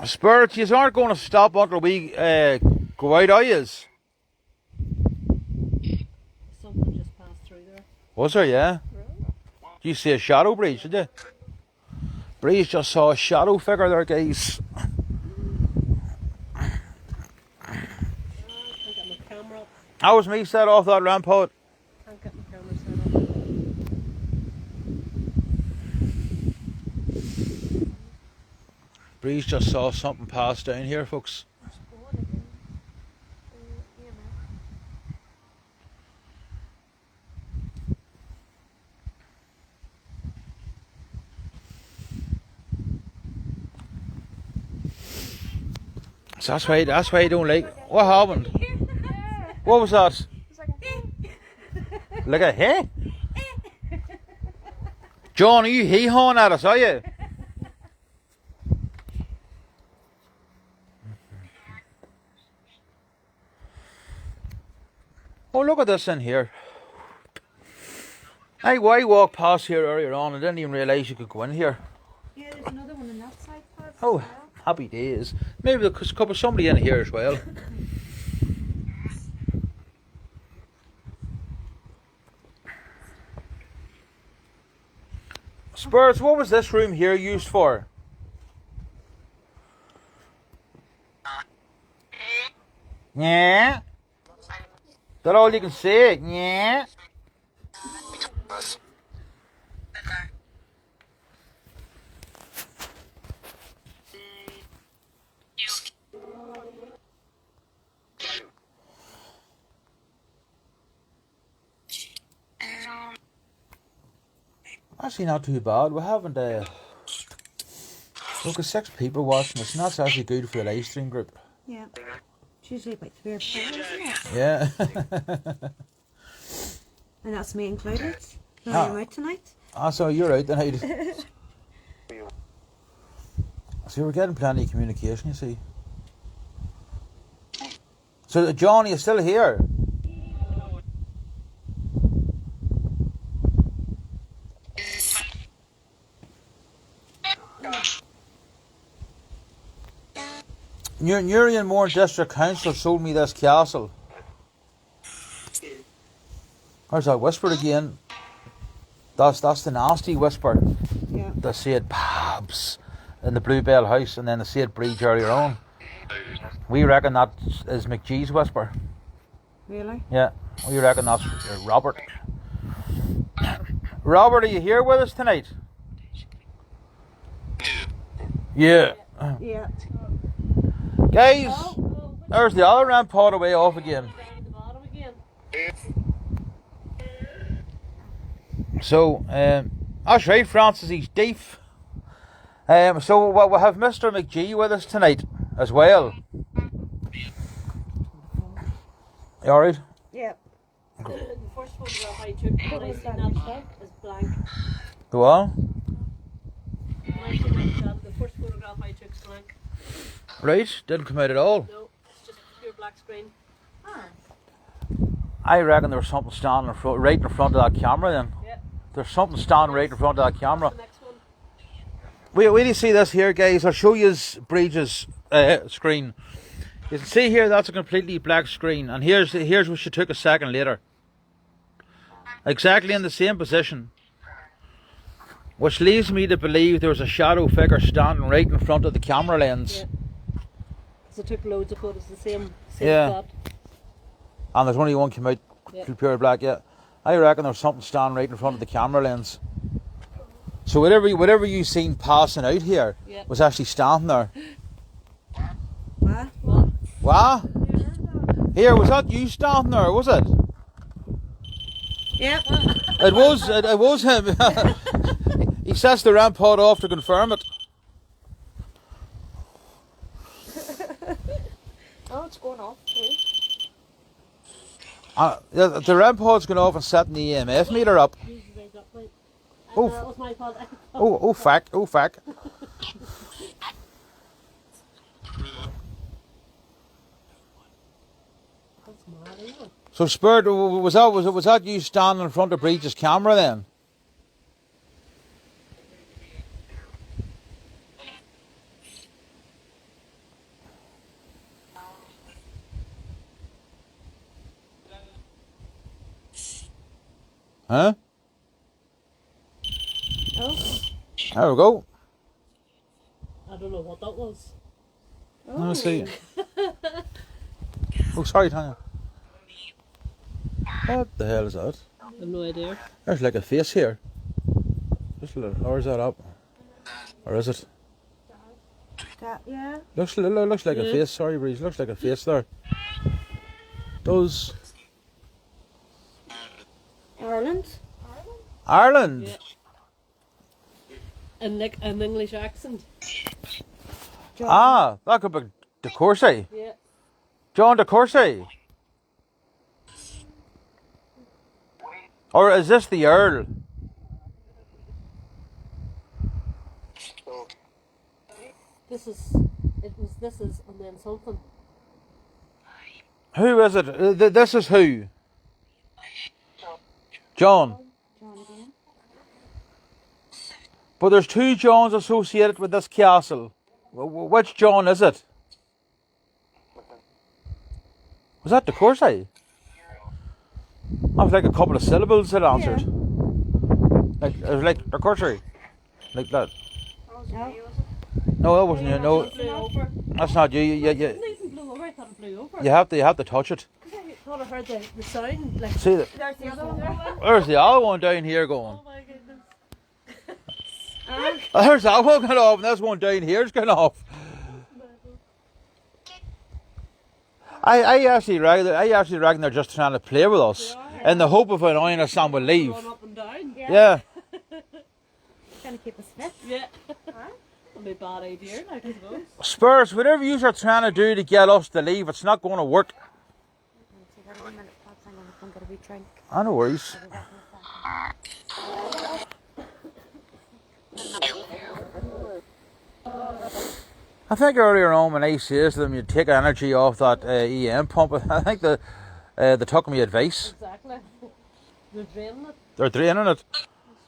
Spirits, you aren't going to stop until we go out, are you? Something just passed through there. Was there, yeah? Did you see a shadow, Breeze, did you? Breeze just saw a shadow figure there, guys. Can't get my camera up. That was me set off that rampart. Can't get my camera set up. Breeze just saw something pass down here, folks. So that's why you don't like. What happened? What was that? Like a hey? John, are you hee-hawing at us, are you? Oh, look at this in here. I walked past here earlier on. I didn't even realise you could go in here. Yeah, there's another one on that side. Paz, Oh, as well. happy days. Maybe there's a couple somebody in here as well. Spurs, what was this room here used for? Yeah. Is that all you can say? Yeah. Actually, not too bad. We haven't. Look, at 6 people watching us, and that's actually good for the live stream group. Yeah. It's usually about 3 or 4, isn't it? Yeah. And that's me included. No, Ah. I'm out tonight. So you're out tonight. So we're getting plenty of communication, you see. So, John, you're still here? Newry Moore District Council sold me this castle. There's that whisper again. That's the nasty whisper. Yeah. They said Babs in the Bluebell House, and then they said Breach earlier on. We reckon that is McGee's whisper. Really? Yeah, we reckon that's Robert. Robert, are you here with us tonight? Yeah. Yeah. Guys, there's the other rampart away off again. Down at the bottom again. So, that's right, Francis, he's deaf. So we'll have Mr. McGee with us tonight as well. You alright? Yeah. The first photograph I took when I seen that shot is blank. Go on. When I seen that shot, the first photograph I took is blank. Right, didn't come out at all. No, it's just pure black screen. I reckon there was something standing right in front of that camera then. Yeah. There's something standing right in front of that camera. The next one. Wait till you see this here, guys. I'll show you Bridget's screen. You can see here that's a completely black screen, and here's what she took a second later. Exactly in the same position. Which leads me to believe there was a shadow figure standing right in front of the camera lens. Yeah. So I took loads of photos, the same Yeah. shot. And there's only one came out pure black, yeah. I reckon there's something standing right in front of the camera lens. So whatever you seen passing out here Yeah. was actually standing there. What? What? What? Here, was that you standing there, was it? Yep. It was him. He sets the rampart off to confirm it. Oh, it's going off too. The rampart's going off and setting the EMF meter up. Jesus, I got my- Oh. That was my fault. Oh, fuck. That's mad, isn't it? So Spirit, was that you standing in front of Breach's camera then? Huh? Oh. There we go. I don't know what that was. Let me see. Oh, sorry, Tanya. What the hell is that? I have no idea. There's like a face here. Just a little, or is that up? Or is it? Yeah. Looks like a Yeah. face. Sorry, Breeze. Looks like a face there. Does Ireland. Ireland? Yeah. And like an English accent. Ah, that could be De Courcy. Yeah. John De Courcy. Or is this the Earl? This is, and then something. Who is it? This is who? John. John again. But there's two Johns associated with this castle. Which John is it? Was that De Courcy? That was like a couple of syllables it answered. Like it was like De Courcy. Like that. No. No, that wasn't you. No, It flew over. that's not you. It didn't even blow over. I thought it flew over. You have to touch it. I thought I heard the sound. Like, See that? There's the other one there. There's the other one down here going. oh my goodness. There's that one going off, and this one down here's going off. I actually reckon they're just trying to play with us in the hope of annoying us and we'll leave. Run up and down. Yeah. Trying to keep us fit. Yeah. That'd be a bad idea, like, I suppose. Spurs, whatever you are trying to do to get us to leave, it's not going to work. I know worries. I think earlier on when I says to them you take energy off that EM pump, I think they took me advice. Exactly. They're draining it. They're draining it.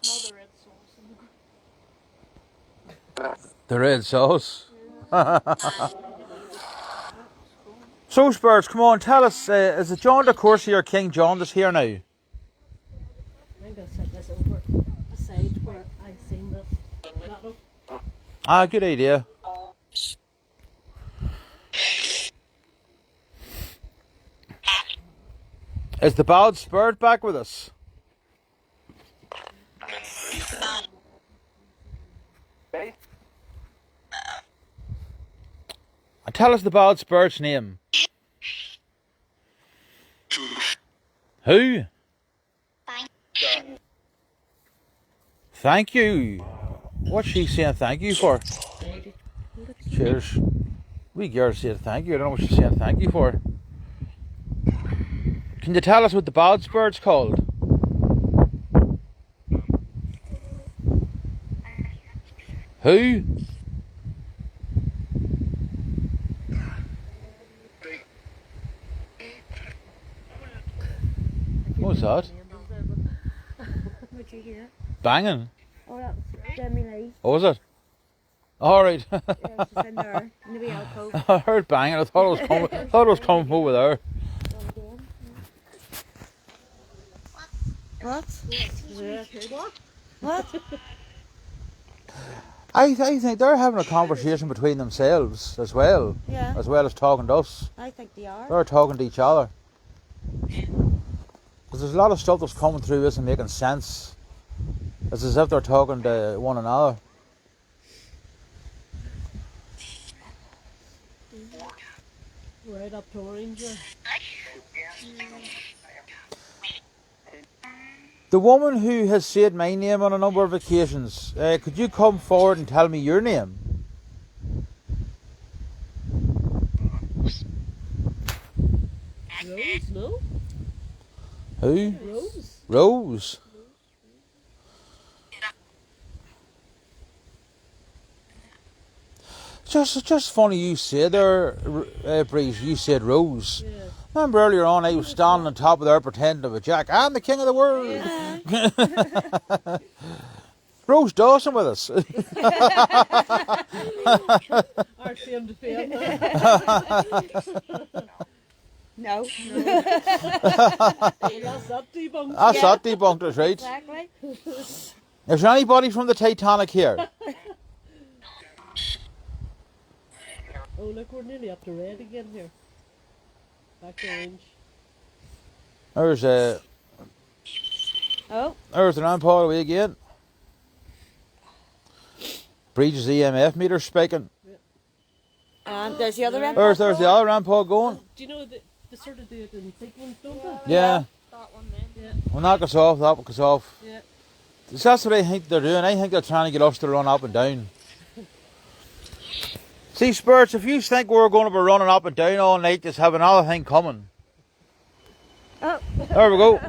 Smell the red sauce in the The red sauce. So Spurs, come on, tell us, is it John De Courcy or King John that's here now? I think I'll set this over aside where I seen this. That Ah, good idea. Is the bald Spirit back with us? Tell us the bald Spirit's name. Who? Thank you. What's she saying thank you for? Cheers. We girls said thank you. I don't know what she's saying thank you for. Can you tell us what the bald Spirit's called? Who? What was that? What'd you hear? Banging. Oh, that was Demi Lee. Oh, was it? All right. Yeah, she's in there. In the wee alcove. I heard banging. I thought it was coming from over there. What? What? What? I think they're having a conversation between themselves as well Yeah, as talking to us. I think they are. They're talking to each other. Because there's a lot of stuff that's coming through isn't making sense. It's as if they're talking to one another. Right up to Orange. The woman who has said my name on a number of occasions, could you come forward and tell me your name? Rose, no? Who? Rose? Rose. Just funny you said there, Breeze, you said Rose. Yeah. Remember earlier on, I was standing on top of there pretending to be Jack. I'm the king of the world. Rose Dawson with us. Our same to fame. No. That's that debunked. That's that debunked, that's right. Exactly. Is there anybody from the Titanic here? Oh, look, we're nearly up to red again here. Back to orange. Oh, There's the grandpa away again. Breach's EMF meter spiking. and there's the other end. There's the other grandpa going. Do you know that they sort of do it in sequence, don't they? Yeah. That one then. Yeah. When that goes off, that one goes off. Yeah. That's what I think they're doing. I think they're trying to get us to run up and down. See, Spurs, if you think we're going to be running up and down all night, just have another thing coming. Oh. There we go.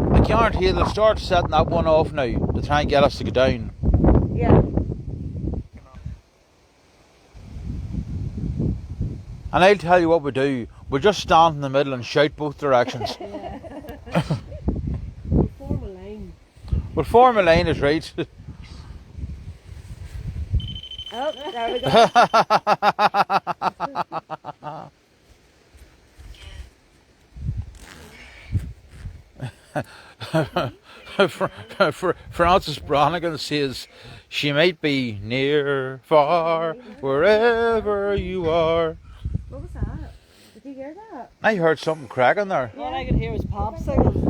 I guarantee they'll start setting that one off now to try and get us to go down. Yeah. And I'll tell you what we do. We just stand in the middle and shout both directions. We'll form a line. We'll form a line, is right. Oh, there we go. Francis Brannigan says, she might be near, far, wherever you are. What was that? Did you hear that? I heard something cracking there. All I could hear was Pop singing.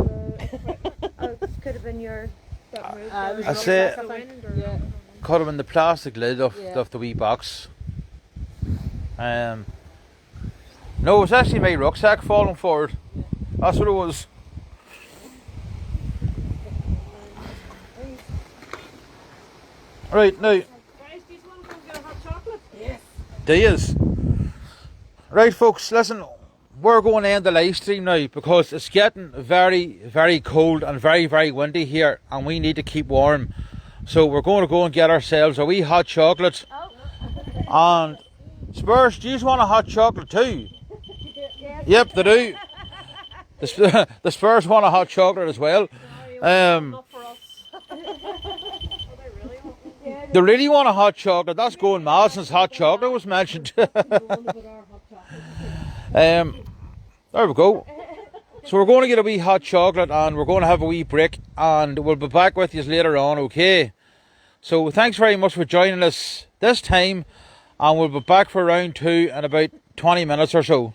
Oh, it could have been your. I say, Yeah. cut him in the plastic lid of, Yeah. of the wee box. No, it was actually my rucksack falling forward. That's what it was. Right, now, Guys, do you want to go and get a hot chocolate? Yes. Diaz. Right, folks, listen, we're going to end the live stream now because it's getting very, very cold and very, very windy here, and we need to keep warm. So we're going to go and get ourselves a wee hot chocolate. And Spurs, do you want a hot chocolate too? Yep, they do. The Spurs want a hot chocolate as well. Not for us. They really want a hot chocolate. That's going mad since hot chocolate was mentioned. We want to put our hot chocolate. There we go. So we're going to get a wee hot chocolate and we're going to have a wee break and we'll be back with you later on, okay? So thanks very much for joining us this time and we'll be back for round 2 in about 20 minutes or so.